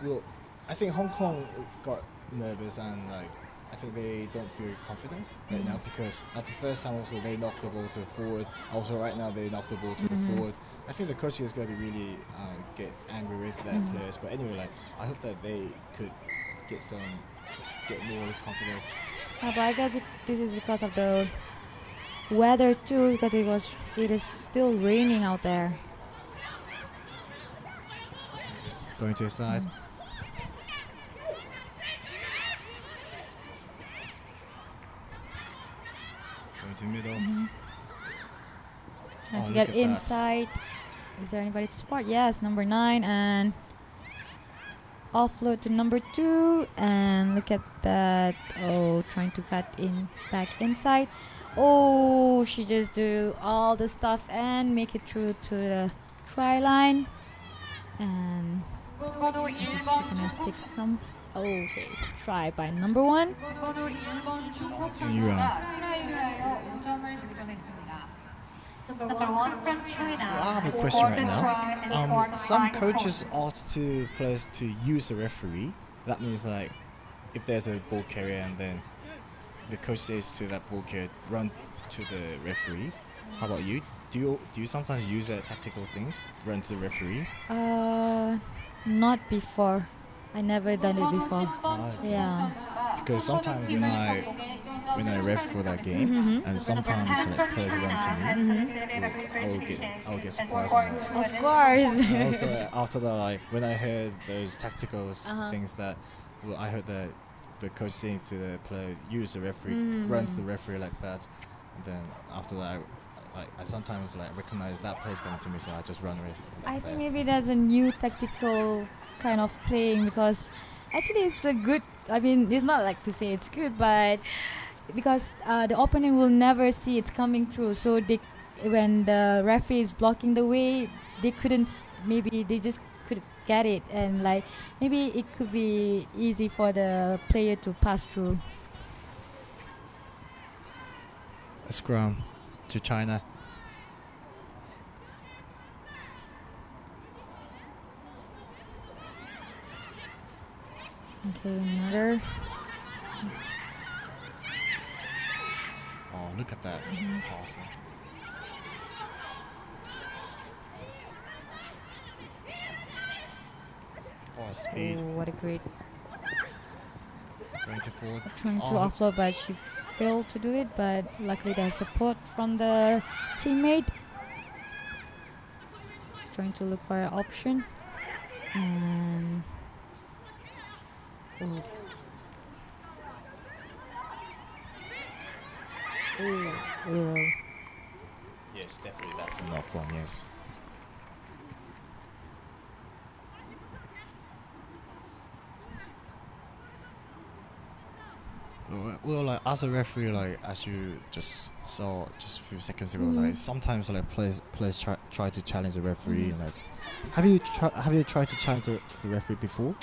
well, I think Hong Kong got nervous and I think they don't feel confident right now because at the first time also they knocked the ball to the forward. Also right now they knocked the ball to the forward. I think the coach is going to be really get angry with their players. But anyway, I hope that they could get more confidence. But I guess this is because of the weather too, because it is still raining out there. Going to the side. Going to the middle. Trying to look get at that. inside. Is there anybody to support? Yes, number 9 and offload to number 2 and look at that. Oh, trying to cut in back inside. Oh, she just do all the stuff and make it through to the try line. And 등번호 she's 1번 gonna 중국 take some. Okay, try by number 1. 등번호 1번 중국 이유야. 선수가 트라이를 하여 5점을 득점했습니다. Number 1 from China I have a has question scored right a try and now. scored Some 5 coaches points. ask to players to use a referee. That means if there's a ball carrier and then the coach says to that ball carrier, run to the referee. How about you? Do you sometimes use tactical things? Run to the referee? Not before. I never done it before. Yeah. Because sometimes when I ref for that game, and sometimes players run to me, I'll get surprised. Of course. And also after that, when I heard those tactical things that, well, I heard that the coach saying to the player, use the referee, run to the referee like that. And then after that, I sometimes recognize that player's coming to me, so I just run with. I think maybe there's a new tactical kind of playing because actually it's a good. I mean, it's not like to say it's good, but because the opponent will never see it's coming through, so when the referee is blocking the way, they couldn't maybe they just could get it, and like maybe it could be easy for the player to pass through. A scrum to China. Okay, another. Oh, look at that pass. Oh, speed. Oh, what a great Going to forward. trying to Oh, offload, but she failed to do it. But luckily, there's support from the teammate. She's trying to look for an option. And oh. Oh. yes, definitely that's a knock on, yes. Well, like as a referee, like as you just saw just a few seconds ago, like sometimes like players try to challenge the referee. Like, have you tried to challenge the referee before?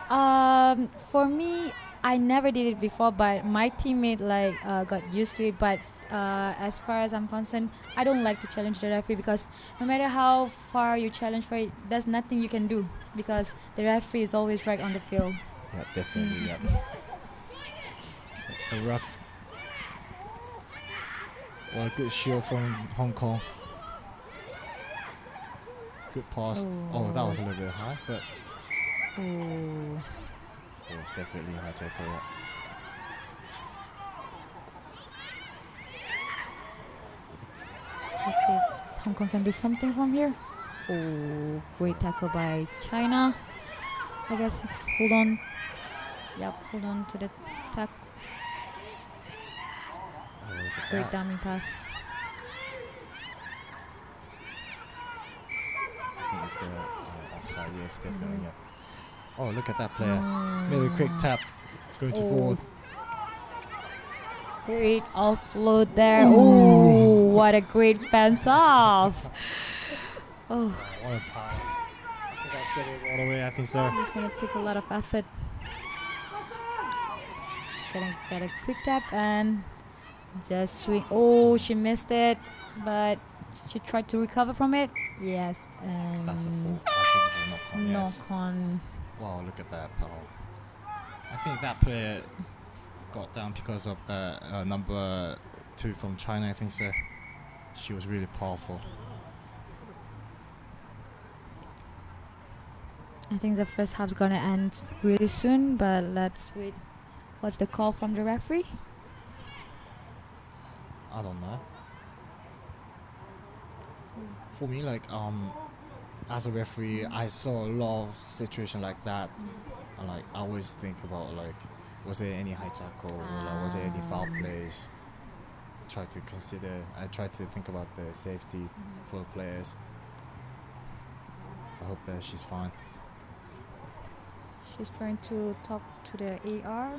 For me, I never did it before, but my teammate like got used to it. But as far as I'm concerned, I don't like to challenge the referee, because no matter how far you challenge for it, there's nothing you can do, because the referee is always right on the field. Yeah, definitely. Yeah. A rough. Well, good shield from Hong Kong. Good pass. Oh, that was a little bit high, but Oh. yeah, it's definitely high tackle. Yeah. Let's see if Hong Kong can do something from here. Oh, great tackle by China. I guess it's hold on. Yep, hold on to the tackle. Oh, look at Great that. dummy pass. I think it's the offside. Yes, definitely. Yeah. Oh, look at that player. Made a quick tap, going to forward. Great offload there. Oh, what a great fence off. Oh, What a power. I think that's going all the way. I think so. it's gonna take a lot of effort. Just gonna get a quick tap and just swing. Oh, she missed it, but she tried to recover from it. Yes, and That's a fault. I think it's a knock-on. Yes. knock on. Wow, look at that power. I think that player got down because of the number 2 from China. I think so. She was really powerful. I think the first half's gonna end really soon, but let's wait. What's the call from the referee? I don't know. For me, like as a referee, I saw a lot of situations like that, and like I always think about like, was there any high tackle, or like, was there any foul plays? Try to consider. I try to think about the safety for the players. I hope that she's fine. She's trying to talk to the AR.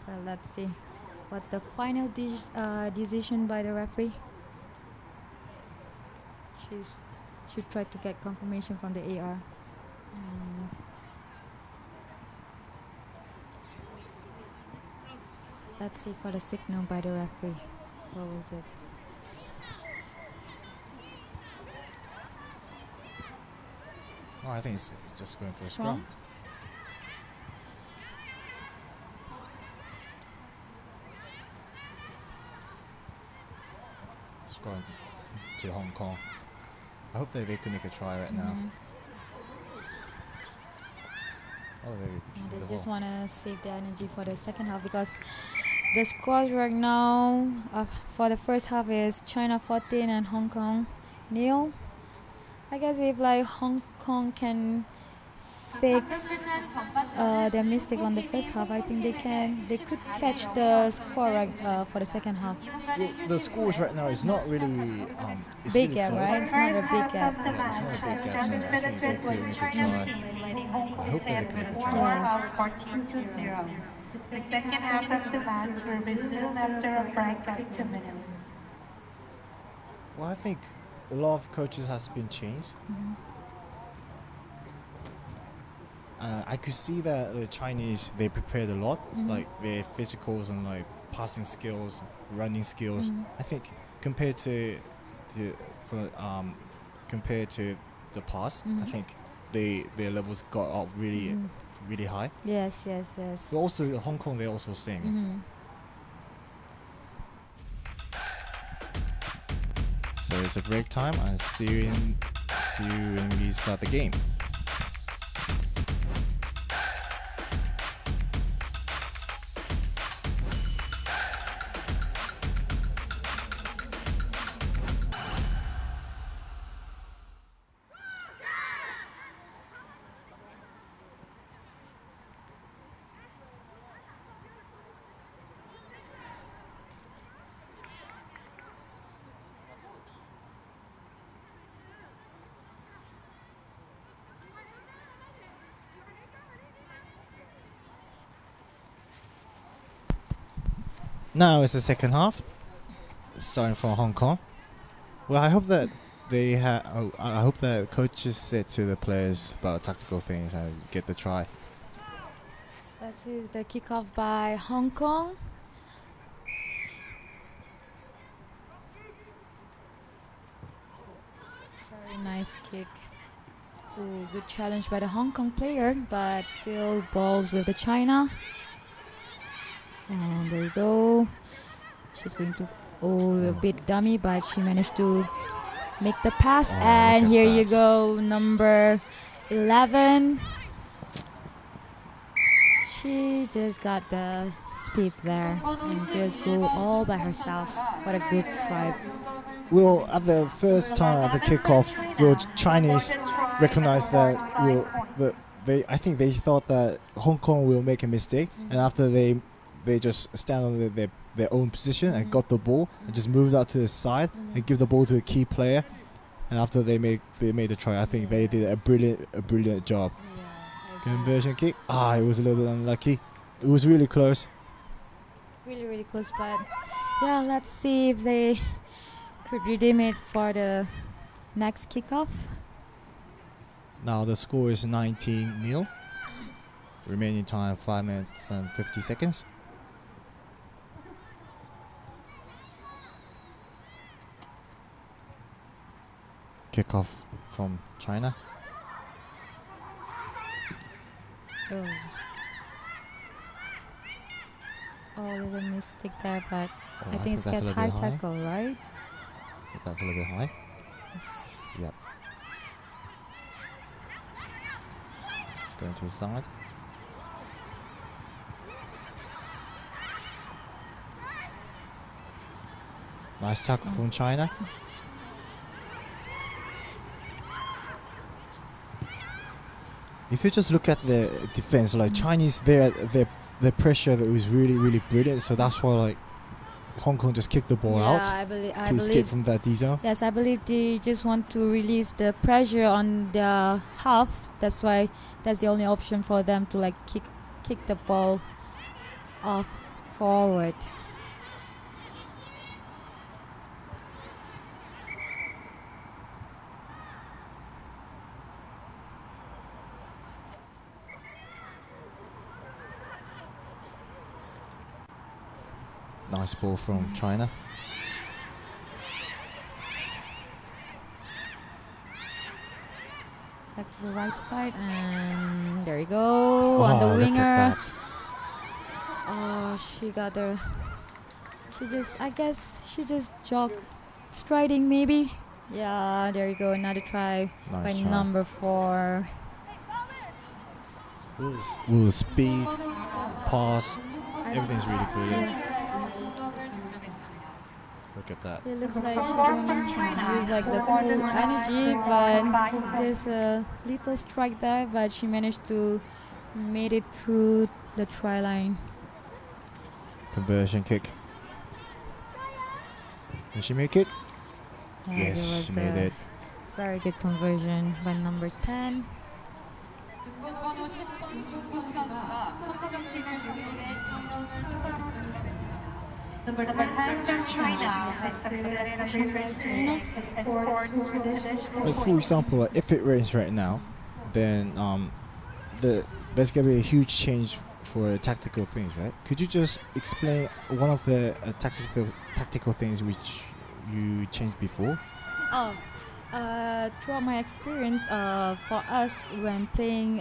But let's see. What's the final decision by the referee? She tried to get confirmation from the AR. Let's see for the signal by the referee. What was it? Oh, I think it's just going for a Scrum? scrum. Scrum to Hong Kong. I hope that they can make a try right now. Oh, They just want to save the energy for the second half, because the scores right now for the first half is China 14 and Hong Kong 0. I guess if like Hong Kong can fix their mistake on the first half, I think they could catch the score right, for the second half. Well, the scores right now is not really it's Big really gap, close. right? It's not a First big half gap. of the Yeah, it's match not a big was gap, so judged I by the think they third could make a Chinese try. team, leading Hong I Kong hope that they 10 can make a with try. Yes. 14 to 0. The second half of the match will resume after a break of 2 minutes. Well, I think a lot of coaches has been changed. I could see that the Chinese, they prepared a lot, like their physicals and like passing skills, running skills. I think compared to the past, I think their levels got up really really high. Yes. But also Hong Kong, they also sing. So it's a break time, and see you when we start the game. Now it's the second half, starting from Hong Kong. Well, I hope that I hope that coaches said to the players about tactical things and get the try. That is the kickoff by Hong Kong. Very nice kick. Ooh, good challenge by the Hong Kong player, but still balls with the China. And there you go. She's going to, a bit dummy, but she managed to make the pass. And here you go, number 11. She just got the speed there and just go all by herself. What a good try. Well, at the first time at the kickoff, Chinese recognized that I think they thought that Hong Kong will make a mistake, and after they just stand on their own position and got the ball and just moved out to the side and give the ball to a key player, and after they made the try, I think they did a brilliant job. Conversion kick. It was a little bit unlucky. It was really close. Really close, but yeah, let's see if they could redeem it for the next kickoff. Now the score is 19-0. Remaining time 5 minutes and 50 seconds. Kickoff from China. Little mistake there, but I think it gets high tackle, right? I think that's a little bit high. Yes. Yep. Going to the side. Nice tackle from China. If you just look at the defense, like Chinese, their pressure that was really brilliant. So that's why like Hong Kong just kicked the ball out to escape from that D zone. Yes, I believe they just want to release the pressure on their half. That's why that's the only option for them to like kick the ball off forward. Nice ball from China. Back to the right side, and there you go on the winger. She got the. I guess she just jogged, striding maybe. Yeah, there you go. Another try by number 4. Ooh, speed, pass, everything's really brilliant. Look at that. It looks like she don't use like the full energy, but there's a little strike there, but she managed to made it through the try line. Conversion kick. Did she make it? Yeah, yes, she made it. Very good conversion by number 10. Number 10 from China has succeeded in reaching his score to Like for example, like if it rains right now, then there's gonna be a huge change for tactical things, right? Could you just explain one of the tactical things which you changed before? Oh, throughout my experience, for us when playing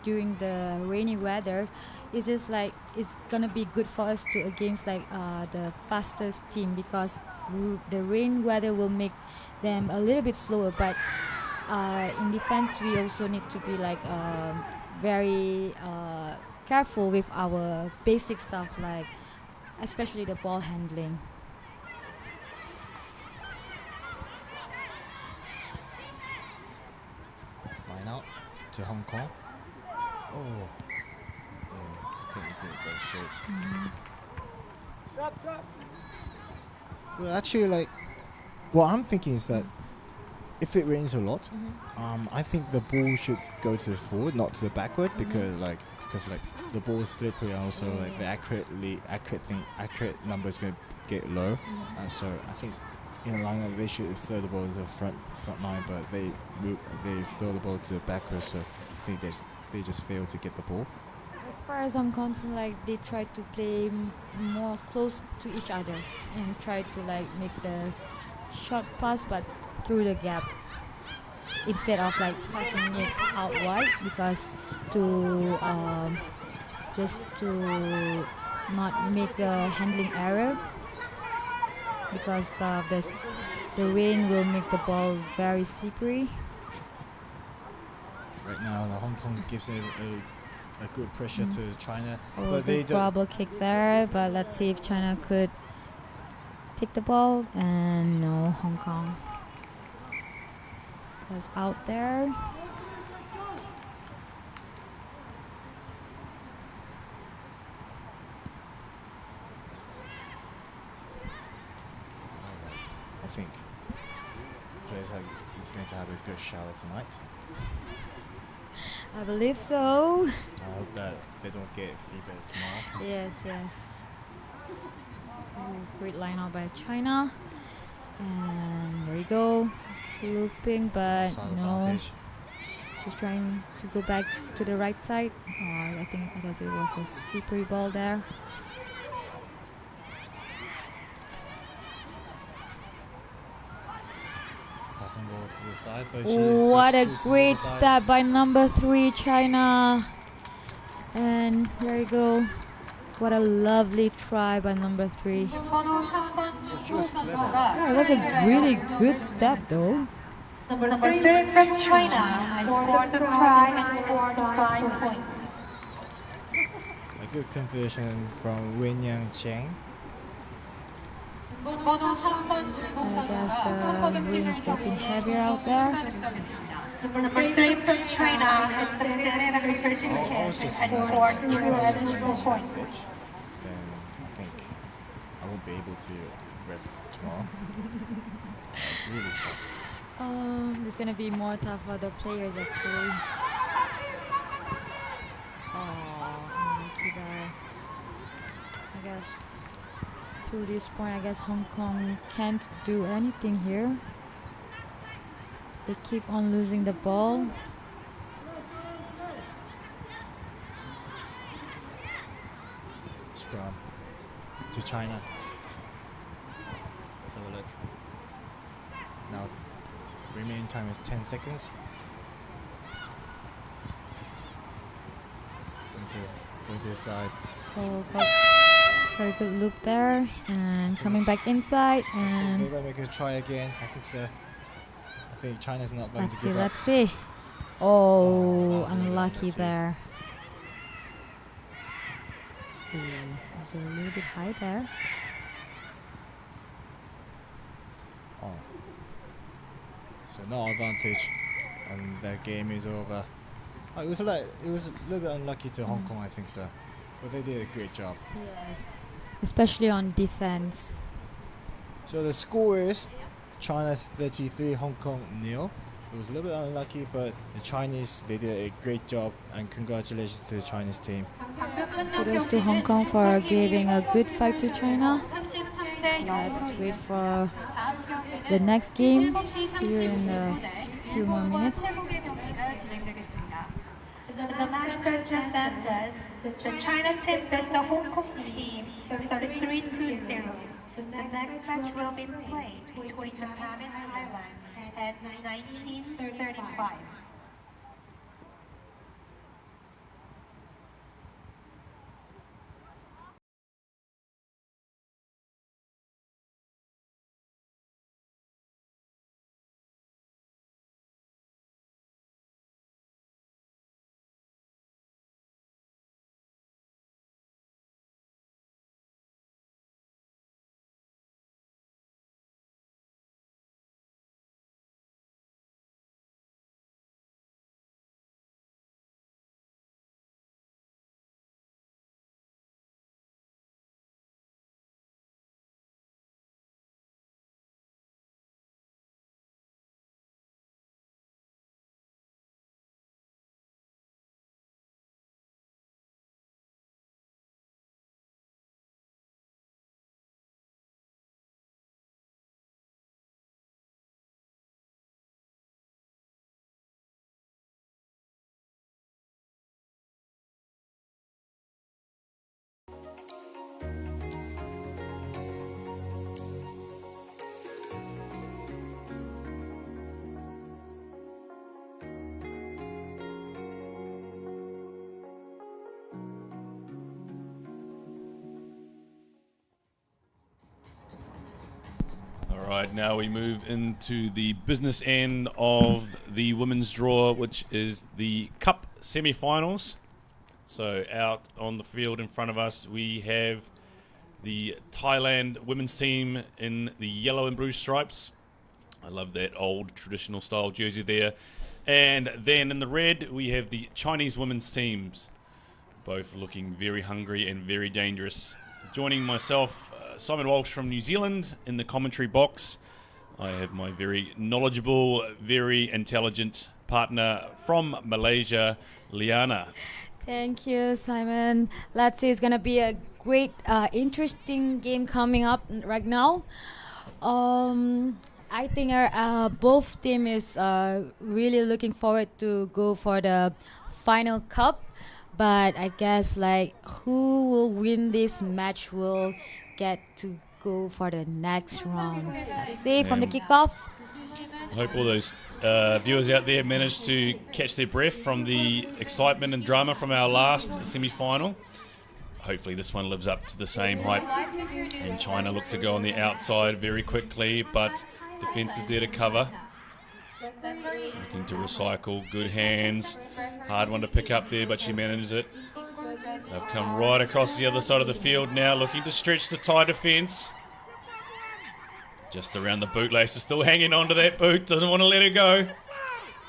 during the rainy weather, it's just like it's gonna be good for us to against like the fastest team because the rain weather will make them a little bit slower. But in defense, we also need to be like very careful with our basic stuff, like especially the ball handling. Line out to Hong Kong. Oh, yeah, I think it goes straight. Well, actually, like, what I'm thinking is that if it rains a lot, I think the ball should go to the forward, not to the backward, because the ball is slippery, and also like the accurate number is going to get low, and so I think in a line they should throw the ball to the front line, but they throw the ball to the backward, so I think they just fail to get the ball. As far as I'm concerned, like they try to play more close to each other and try to like make the short pass, but through the gap instead of like passing it out wide, because to just to not make a handling error, because the rain will make the ball very slippery. Right now, the Hong Kong gives a good pressure to China, but they Good don't. double kick there, but let's see if China could take the ball, and no, Hong Kong was out there. I think players is going to have a good shower tonight. I believe so. I hope that they don't get fever tomorrow. Yes. Great line out by China. And there you go. Looping, but Side no. advantage. She's trying to go back to the right side. I guess it was a slippery ball there. Passing ball to the side, but What a choosing great the side. step by number 3, China. And there you go. What a lovely try by number 3. 번호 3번 중국 선수가 Yeah, it was a really good step though. Number 3 from China scored the try and scored 5 points. A good conversion from Wen Yang Cheng. 번호 3번 중국 I guess 선수가 the wind is getting heavier out there. Number 3 from China has succeeded at researching the chance and scored 2 additional points. Pitch, then I think I won't be able to ref tomorrow. It's really tough. It's gonna be more tough for the players actually. Unlucky there. I guess through this point, I guess Hong Kong can't do anything here. They keep on losing the ball. Scrum to China. Let's have a look. Now, remaining time is 10 seconds. Going to the side. It's a very good loop there, and coming back inside, They're and going to make a try again. I think so. I think China's not going to give up. let's see. that was really Unlucky unlucky. there. It's a little bit high there. Oh. So no advantage, and that game is over. Oh, it was a little bit unlucky to Hong Kong, I think so, but they did a great job. Yes, especially on defense. So the score is China 33, Hong Kong 0. It was a little bit unlucky, but the Chinese, they did a great job, and congratulations to the Chinese team. Kudos to Hong Kong for giving a good fight to China. Let's wait for the next game. See you in a few more minutes. 경기가 진행되겠습니다. the match that just ended, the China team beat the Hong Kong team 33-0. The next match will be played between Japan and Thailand at 1935. Alright, now we move into the business end of the women's draw, which is the Cup semi-finals. So out on the field in front of us, we have the Thailand women's team in the yellow and blue stripes. I love that old traditional style jersey there. And then in the red, we have the Chinese women's teams, both looking very hungry and very dangerous. Joining myself, Simon Walsh from New Zealand in the commentary box. I have my very knowledgeable, very intelligent partner from Malaysia, Liana. Thank you, Simon. Let's see, it's gonna be a great, interesting game coming up right now. I think our both team is really looking forward to go for the final cup. But I guess like who will win this match will get to go for the next round. Let's see from the kickoff. I hope all those viewers out there managed to catch their breath from the excitement and drama from our last semi-final. Hopefully this one lives up to the same hype. And China look to go on the outside very quickly, but defense is there to cover. Looking to recycle, good hands. Hard one to pick up there, but she manages it. They've come right across the other side of the field now, looking to stretch the Thai defence. Just around the bootlace, is still hanging on to that boot, doesn't want to let it go.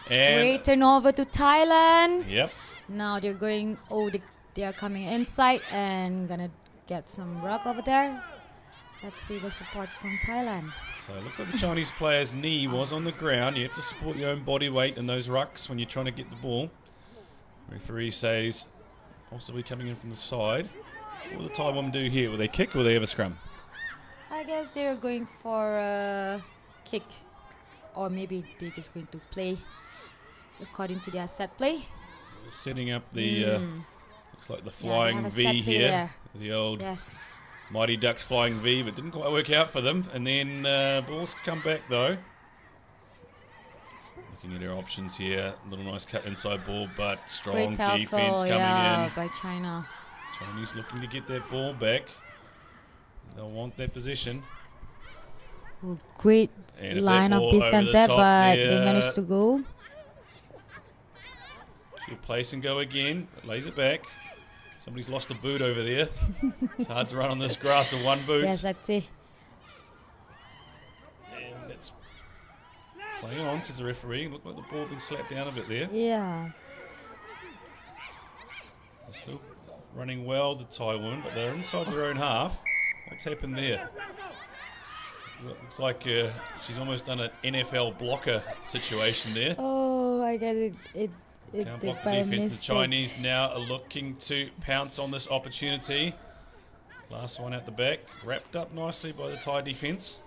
And Great turnover to Thailand. Yep. Now they're going, they are coming inside and gonna get some rock over there. Let's see the support from Thailand. So it looks like the Chinese player's knee was on the ground. You have to support your own body weight in those rucks when you're trying to get the ball. Referee says possibly coming in from the side. What will the Thai women do here? Will they kick or will they have a scrum? I guess they're going for a kick, or maybe they're just going to play according to their set play. Setting up the looks like the flying have a V set play here. there. The old Yes. Mighty Ducks flying V, but didn't quite work out for them. And then balls come back though. Looking at our options here. Little nice cut inside ball, but strong Great tackle, defense coming in. by China. Chinese looking to get that ball back. They'll want that position. Oh, great And if line that of ball over defense the there, top but there, they managed to go. She'll place and go again. Lays it back. Somebody's lost a boot over there. It's hard to run on this grass with one boot. Yes, let's see. And it's playing on, says the referee. Looked like the ball being slapped down a bit there. Yeah. They're still running well, the Thai women, but they're inside their own half. What's happened there? Looks like she's almost done an NFL blocker situation there. Oh, I get it. It Can't did block the by defense. The mistake. Chinese now are looking to pounce on this opportunity. Last one out the back, wrapped up nicely by the Thai defense.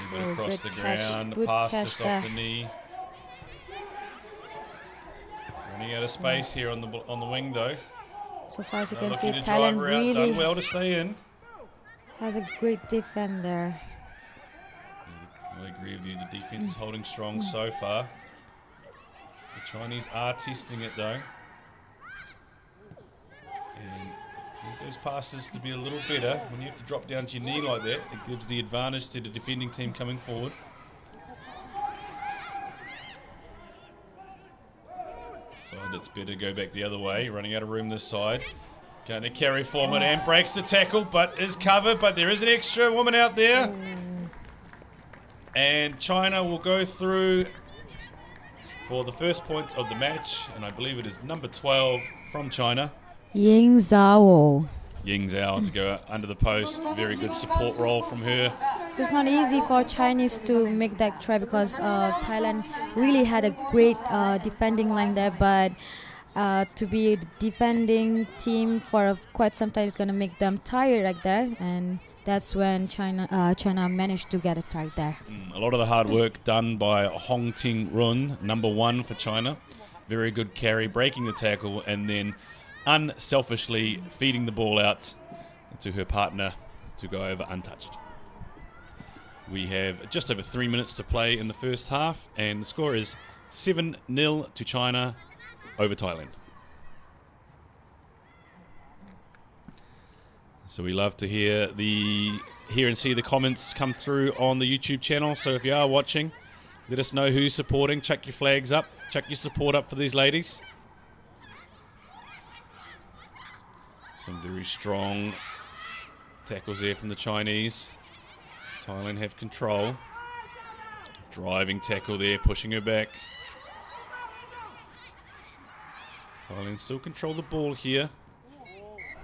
bit across good the catch. ground. Good Pass catch just there. off the knee. Running out of space here on the wing though. So far as you Now can see, looking to drive Thailand her out. really Done well to stay in. has a great defender. I agree with you. The defense is holding strong so far. The Chinese are testing it though. And need those passes to be a little better. When you have to drop down to your knee like that, it gives the advantage to the defending team coming forward. Side that's better go back the other way. Running out of room this side. Going to carry forward and breaks the tackle, but is covered. But there is an extra woman out there. And China will go through for the first point of the match. And I believe it is number 12 from China. Ying Zhao. Ying Zhao to go under the post. Very good support role from her. It's not easy for Chinese to make that try because Thailand really had a great defending line there, but to be a defending team for quite some time is going to make them tired like that, and that's when China managed to get a try there. A lot of the hard work done by Hong Ting Run, number 1 for China. Very good carry, breaking the tackle, and then unselfishly feeding the ball out to her partner to go over untouched. We have just over 3 minutes to play in the first half, and the score is 7-0 to China over Thailand. So we love to hear and see the comments come through on the YouTube channel. So if you are watching, let us know who's supporting. Chuck your flags up. Chuck your support up for these ladies. Some very strong tackles there from the Chinese. Thailand have control. Driving tackle there, pushing her back. Thailand still control the ball here.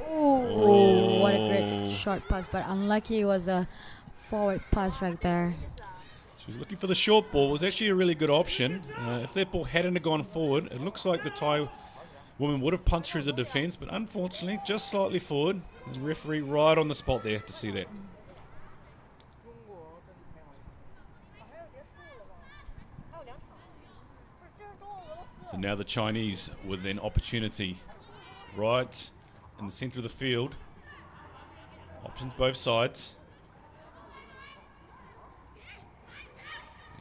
Oh, what a great short pass, but unlucky it was a forward pass right there. She was looking for the short ball. It was actually a really good option. If that ball hadn't gone forward, it looks like the Thai woman would have punched through the defence, but unfortunately, just slightly forward. The referee right on the spot there to see that. So now the Chinese with an opportunity right in the centre of the field. Options both sides.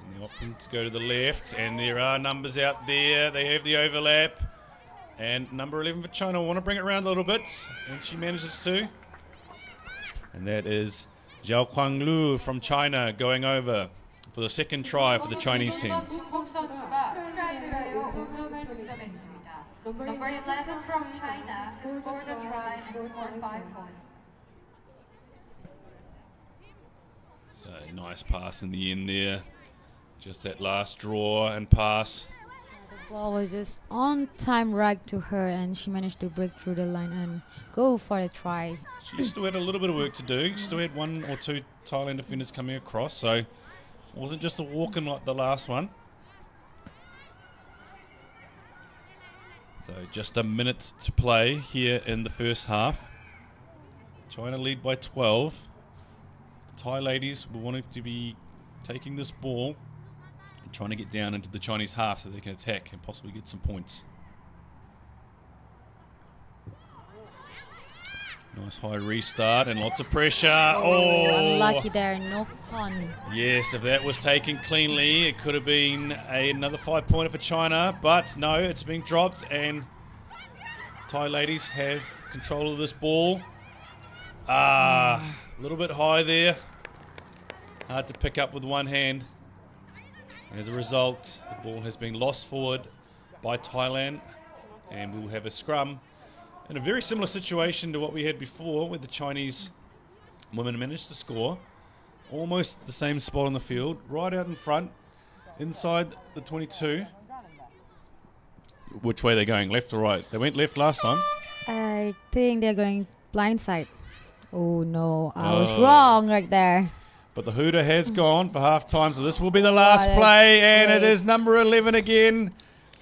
And the option to go to the left, and there are numbers out there. They have the overlap. And number 11 for China want to bring it around a little bit, and she manages to. And that is Zhao Kuanglu from China going over for the second try for the Chinese team. Number 11 from China has scored a try and scored 5 points. So nice pass in the end there. Just that last draw and pass. The ball was just on time right to her, and she managed to break through the line and go for a try. She still had a little bit of work to do. Still had 1 or 2 Thailand defenders coming across, so it wasn't just a walk-in like the last one. So just a minute to play here in the first half. China lead by 12. The Thai ladies will want to be taking this ball and trying to get down into the Chinese half so they can attack and possibly get some points. Nice high restart and lots of pressure. Oh, Unlucky there, no con. Yes, if that was taken cleanly, it could have been another 5-pointer for China, but no, it's being dropped, and Thai ladies have control of this ball. A little bit high there. Hard to pick up with one hand. As a result, the ball has been lost forward by Thailand, and we will have a scrum in a very similar situation to what we had before, where the Chinese women managed to score. Almost the same spot on the field, right out in front, inside the 22. Which way are they going, left or right? They went left last time. I think they're going blindside. Oh no, I was wrong right there. But the hooter has gone for half time, so this will be the last play, and it is number 11 again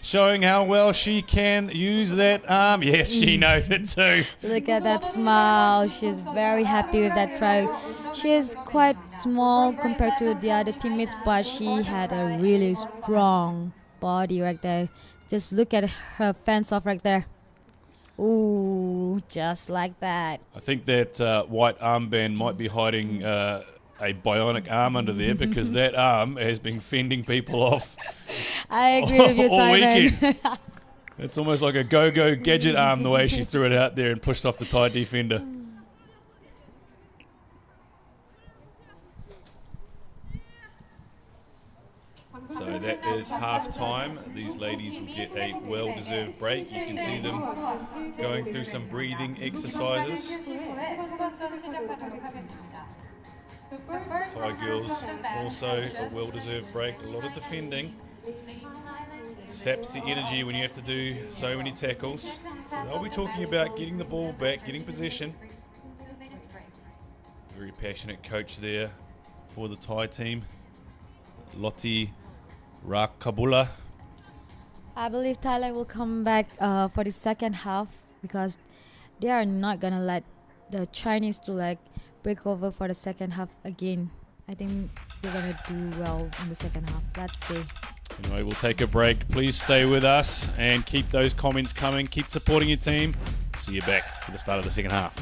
showing how well she can use that arm. Yes, she knows it too. Look at that smile. She's very happy with that try. She is quite small compared to the other teammates, but she had a really strong body right there. Just look at her fence off right there. Ooh, just like that. I think that white armband might be hiding a bionic arm under there, because that arm has been fending people off I agree with you, all Simon. weekend. It's almost like a go-go gadget arm, the way she threw it out there and pushed off the Thai defender. So that is half-time. These ladies will get a well-deserved break. You can see them going through some breathing exercises. Thai girls also a well-deserved break. A lot of defending. Saps the energy when you have to do so many tackles. So they'll be talking about getting the ball back, getting possession. Very passionate coach there for the Thai team, Lottie Rakabula. I believe Thailand will come back for the second half, because they are not gonna let the Chinese to like break over for the second half again. I think they're gonna do well in the second half. Let's see. Anyway, we'll take a break. Please stay with us and keep those comments coming. Keep supporting your team. See you back for the start of the second half.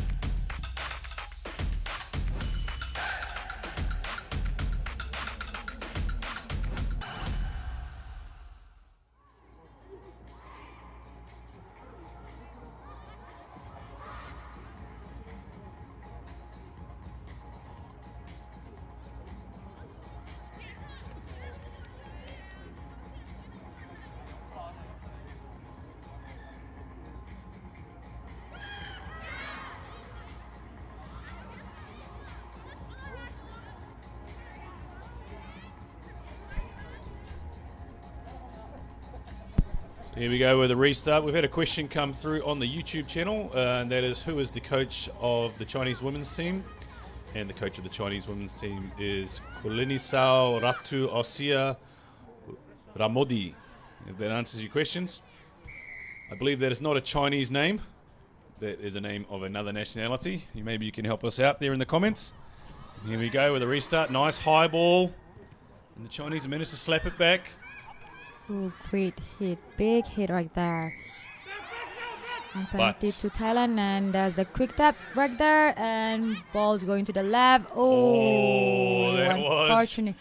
Here we go with a restart. We've had a question come through on the YouTube channel, and that is, who is the coach of the Chinese women's team? And the coach of the Chinese women's team is Kulinisao Ratu Osia Ramodi. If that answers your questions. I believe that is not a Chinese name. That is a name of another nationality. Maybe you can help us out there in the comments. And here we go with a restart. Nice high ball. And the Chinese have managed to slap it back. Oh, great hit. Big hit right there. And penalty to Thailand, and there's the quick tap right there, and ball's going to the left. Oh, that was... unfortunate.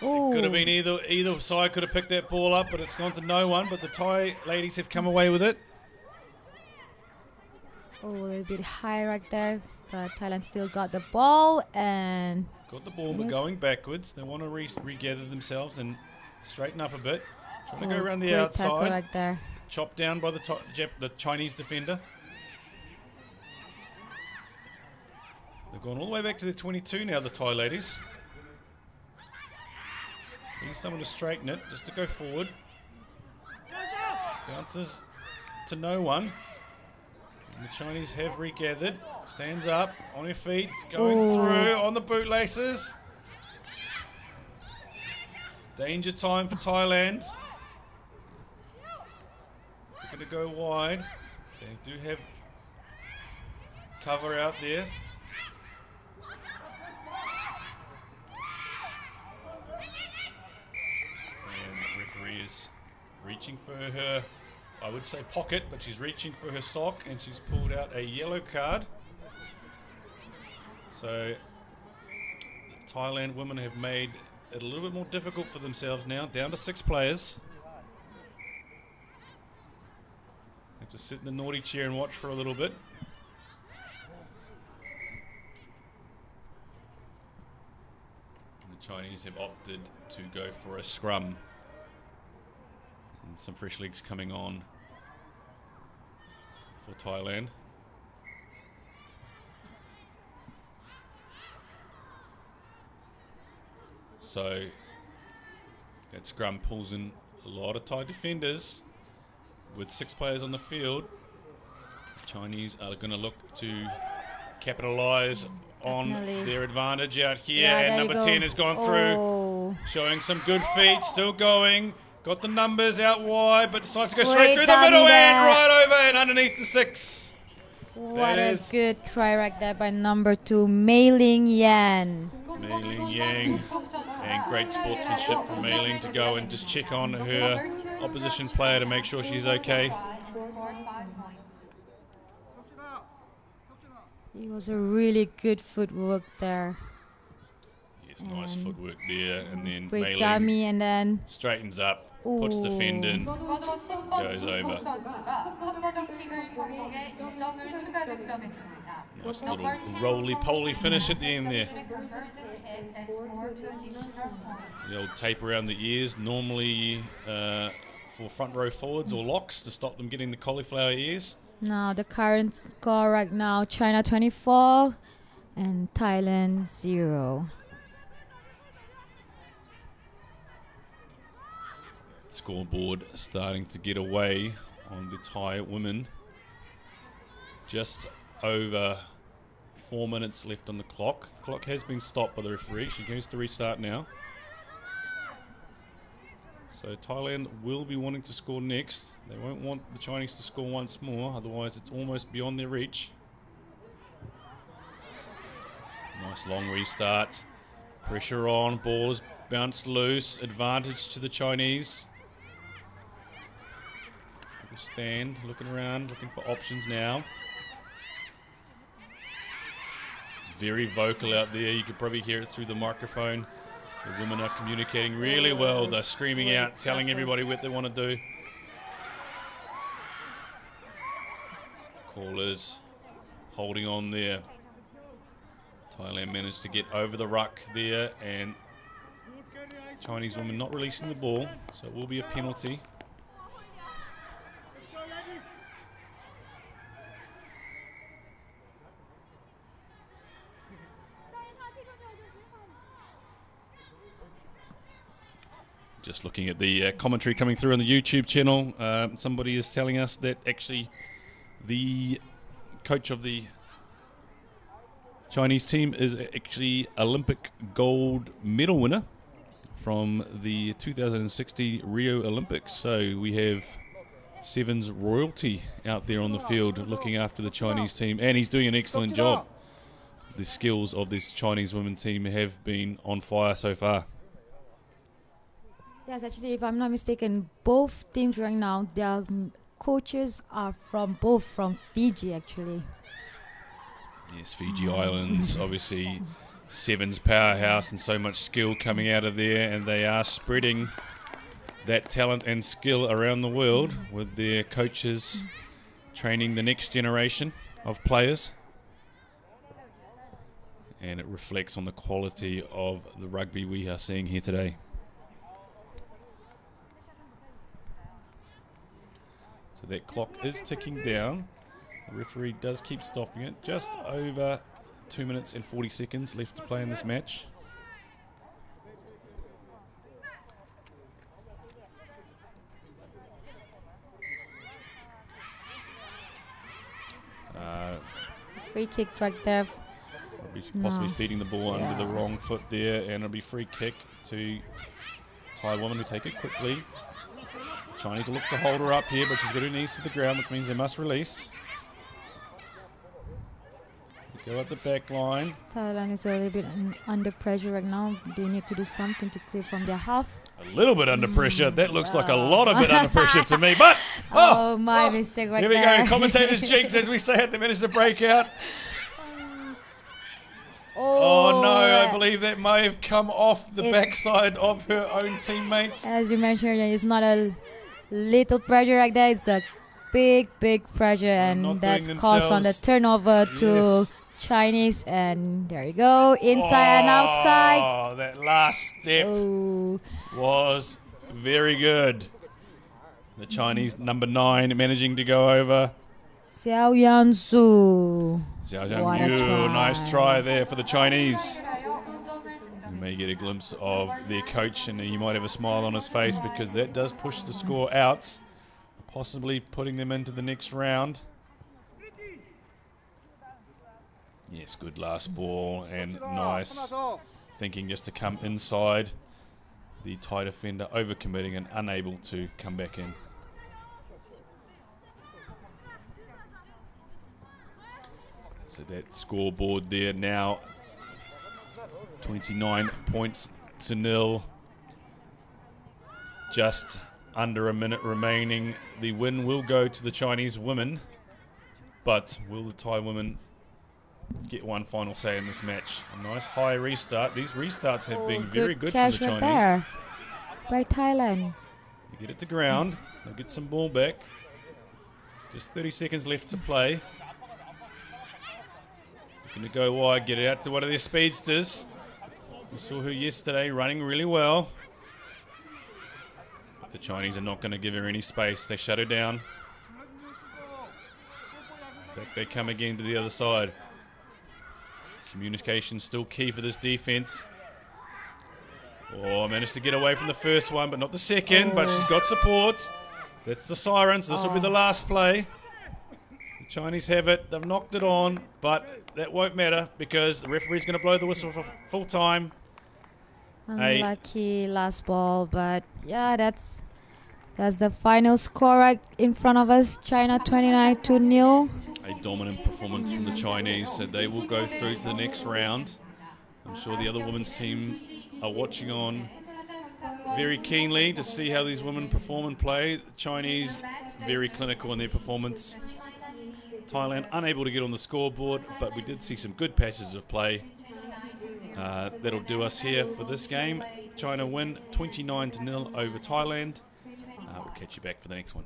Oh. Could have been either side could have picked that ball up, but it's gone to no one. But the Thai ladies have come away with it. Oh, a little bit high right there, but Thailand still got the ball and... Got the ball, but going backwards. They want to regather themselves and straighten up a bit. Trying to go around the outside. Right there. Chopped down by the Chinese defender. They've gone all the way back to the 22 now, the Thai ladies. Need someone to straighten it, just to go forward. Bounces to no one. And the Chinese have regathered. Stands up, on her feet, going through on the bootlaces. Danger time for Thailand. They're going to go wide. They do have cover out there. And the referee is reaching for her, I would say pocket, but she's reaching for her sock, and she's pulled out a yellow card. So the Thailand women have made it a little bit more difficult for themselves now, down to 6 players. Have to sit in the naughty chair and watch for a little bit. And the Chinese have opted to go for a scrum. And some fresh legs coming on for Thailand. So that scrum pulls in a lot of Thai defenders. With 6 players on the field, the Chinese are going to look to capitalise on their advantage out here. Yeah, and number 10 has gone through, showing some good feet, still going Got the numbers out wide, but decides to go Great straight through the dummy middle there. and right over and underneath the 6. What That a is- good try right there by number 2, Mei Ling Yan. Mei Ling Yang, and great sportsmanship from Mei Ling to go and just check on her opposition player to make sure she's okay. It was a really good footwork there. Yes, nice And footwork there, and then Mei Great Ling dummy, and then straightens up, puts the fend in. 먼저 10번 Goes over. 김숙 선수가 킥을 성공해 2점을 추가 득점했습니다. Nice little roly-poly finish at the end there. The old tape around the ears, normally for front row forwards or locks to stop them getting the cauliflower ears. now the current score right now, China 24 and Thailand 0. Scoreboard starting to get away on the Thai women. Just over 4 minutes left on the clock. The clock has been stopped by the referee. She goes to restart now. So Thailand will be wanting to score next. They won't want the Chinese to score once more, otherwise it's almost beyond their reach. Nice long restart. Pressure on, ball is bounced loose. Advantage to the Chinese. Stand, looking around, looking for options now. It's very vocal out there. You could probably hear it through the microphone. The women are communicating really well. They're screaming out, telling everybody what they want to do. Callers holding on there. Thailand managed to get over the ruck there, and Chinese women not releasing the ball, so it will be a penalty. Just looking at the commentary coming through on the YouTube channel, somebody is telling us that actually the coach of the Chinese team is actually Olympic gold medal winner from the 2060 Rio Olympics. So we have Sevens royalty out there on the field looking after the Chinese team, and he's doing an excellent job. The skills of this Chinese women's team have been on fire so far. Yes, actually, if I'm not mistaken, both teams right now, their coaches are from Fiji, actually. Yes, Fiji Islands, obviously Sevens powerhouse and so much skill coming out of there, and they are spreading that talent and skill around the world with their coaches training the next generation of players. And it reflects on the quality of the rugby we are seeing here today. So that clock is ticking down. The referee does keep stopping it. Just over 2 minutes and 40 seconds left to play in this match. It's a free kick right there. Possibly No. feeding the ball under the wrong foot there, and it'll be free kick to Thai woman who take it quickly. Chinese will look to hold her up here, but she's got her knees to the ground, which means they must release. Go at the back line. Thailand is a little bit under pressure right now. They need to do something to clear from their half. A little bit under pressure. That looks like a lot of bit under pressure to me, but Oh, my mistake right here we there. go. Commentators' jinx, as we say it, they managed to break out. Oh no, I believe that may have come off the It- backside of her own teammates. As you mentioned, it's not a little pressure like that. It's a big pressure, Not and doing that's caused on the themselves. turnover to Yes. Chinese. And there you go, inside and outside. Oh, that last step Oh, was very good. The Chinese number 9 managing to go over. Xiao Yansu. Xiao What a Zhang Yu, try. nice try there for the Chinese. You may get a glimpse of their coach, and he might have a smile on his face because that does push the score out, possibly putting them into the next round. Yes, good last ball, and nice thinking just to come inside the Thai defender overcommitting and unable to come back in. So that scoreboard there now, 29 points to nil. Just under a minute remaining. The win will go to the Chinese women, but will the Thai women get one final say in this match? A nice high restart. These restarts have been very good from the catch right Chinese. there by Thailand. They get it to ground. They'll get some ball back. Just 30 seconds left to play. Going to go wide, get it out to one of their speedsters. We saw her yesterday running really well. But the Chinese are not going to give her any space. They shut her down. Back they come again to the other side. Communication still key for this defense. Oh, managed to get away from the first one, but not the second. But she's got support. That's the siren, so this will be the last play. The Chinese have it. They've knocked it on, but that won't matter because the referee's going to blow the whistle for full time. Unlucky last ball, but yeah, that's the final score right in front of us. China 29-0. A dominant performance from the Chinese, so they will go through to the next round. I'm sure the other women's team are watching on very keenly to see how these women perform and play. The Chinese very clinical in their performance. Thailand unable to get on the scoreboard, but we did see some good patches of play. That'll do us here for this game. China win 29-0 over Thailand. We'll catch you back for the next one.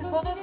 등번호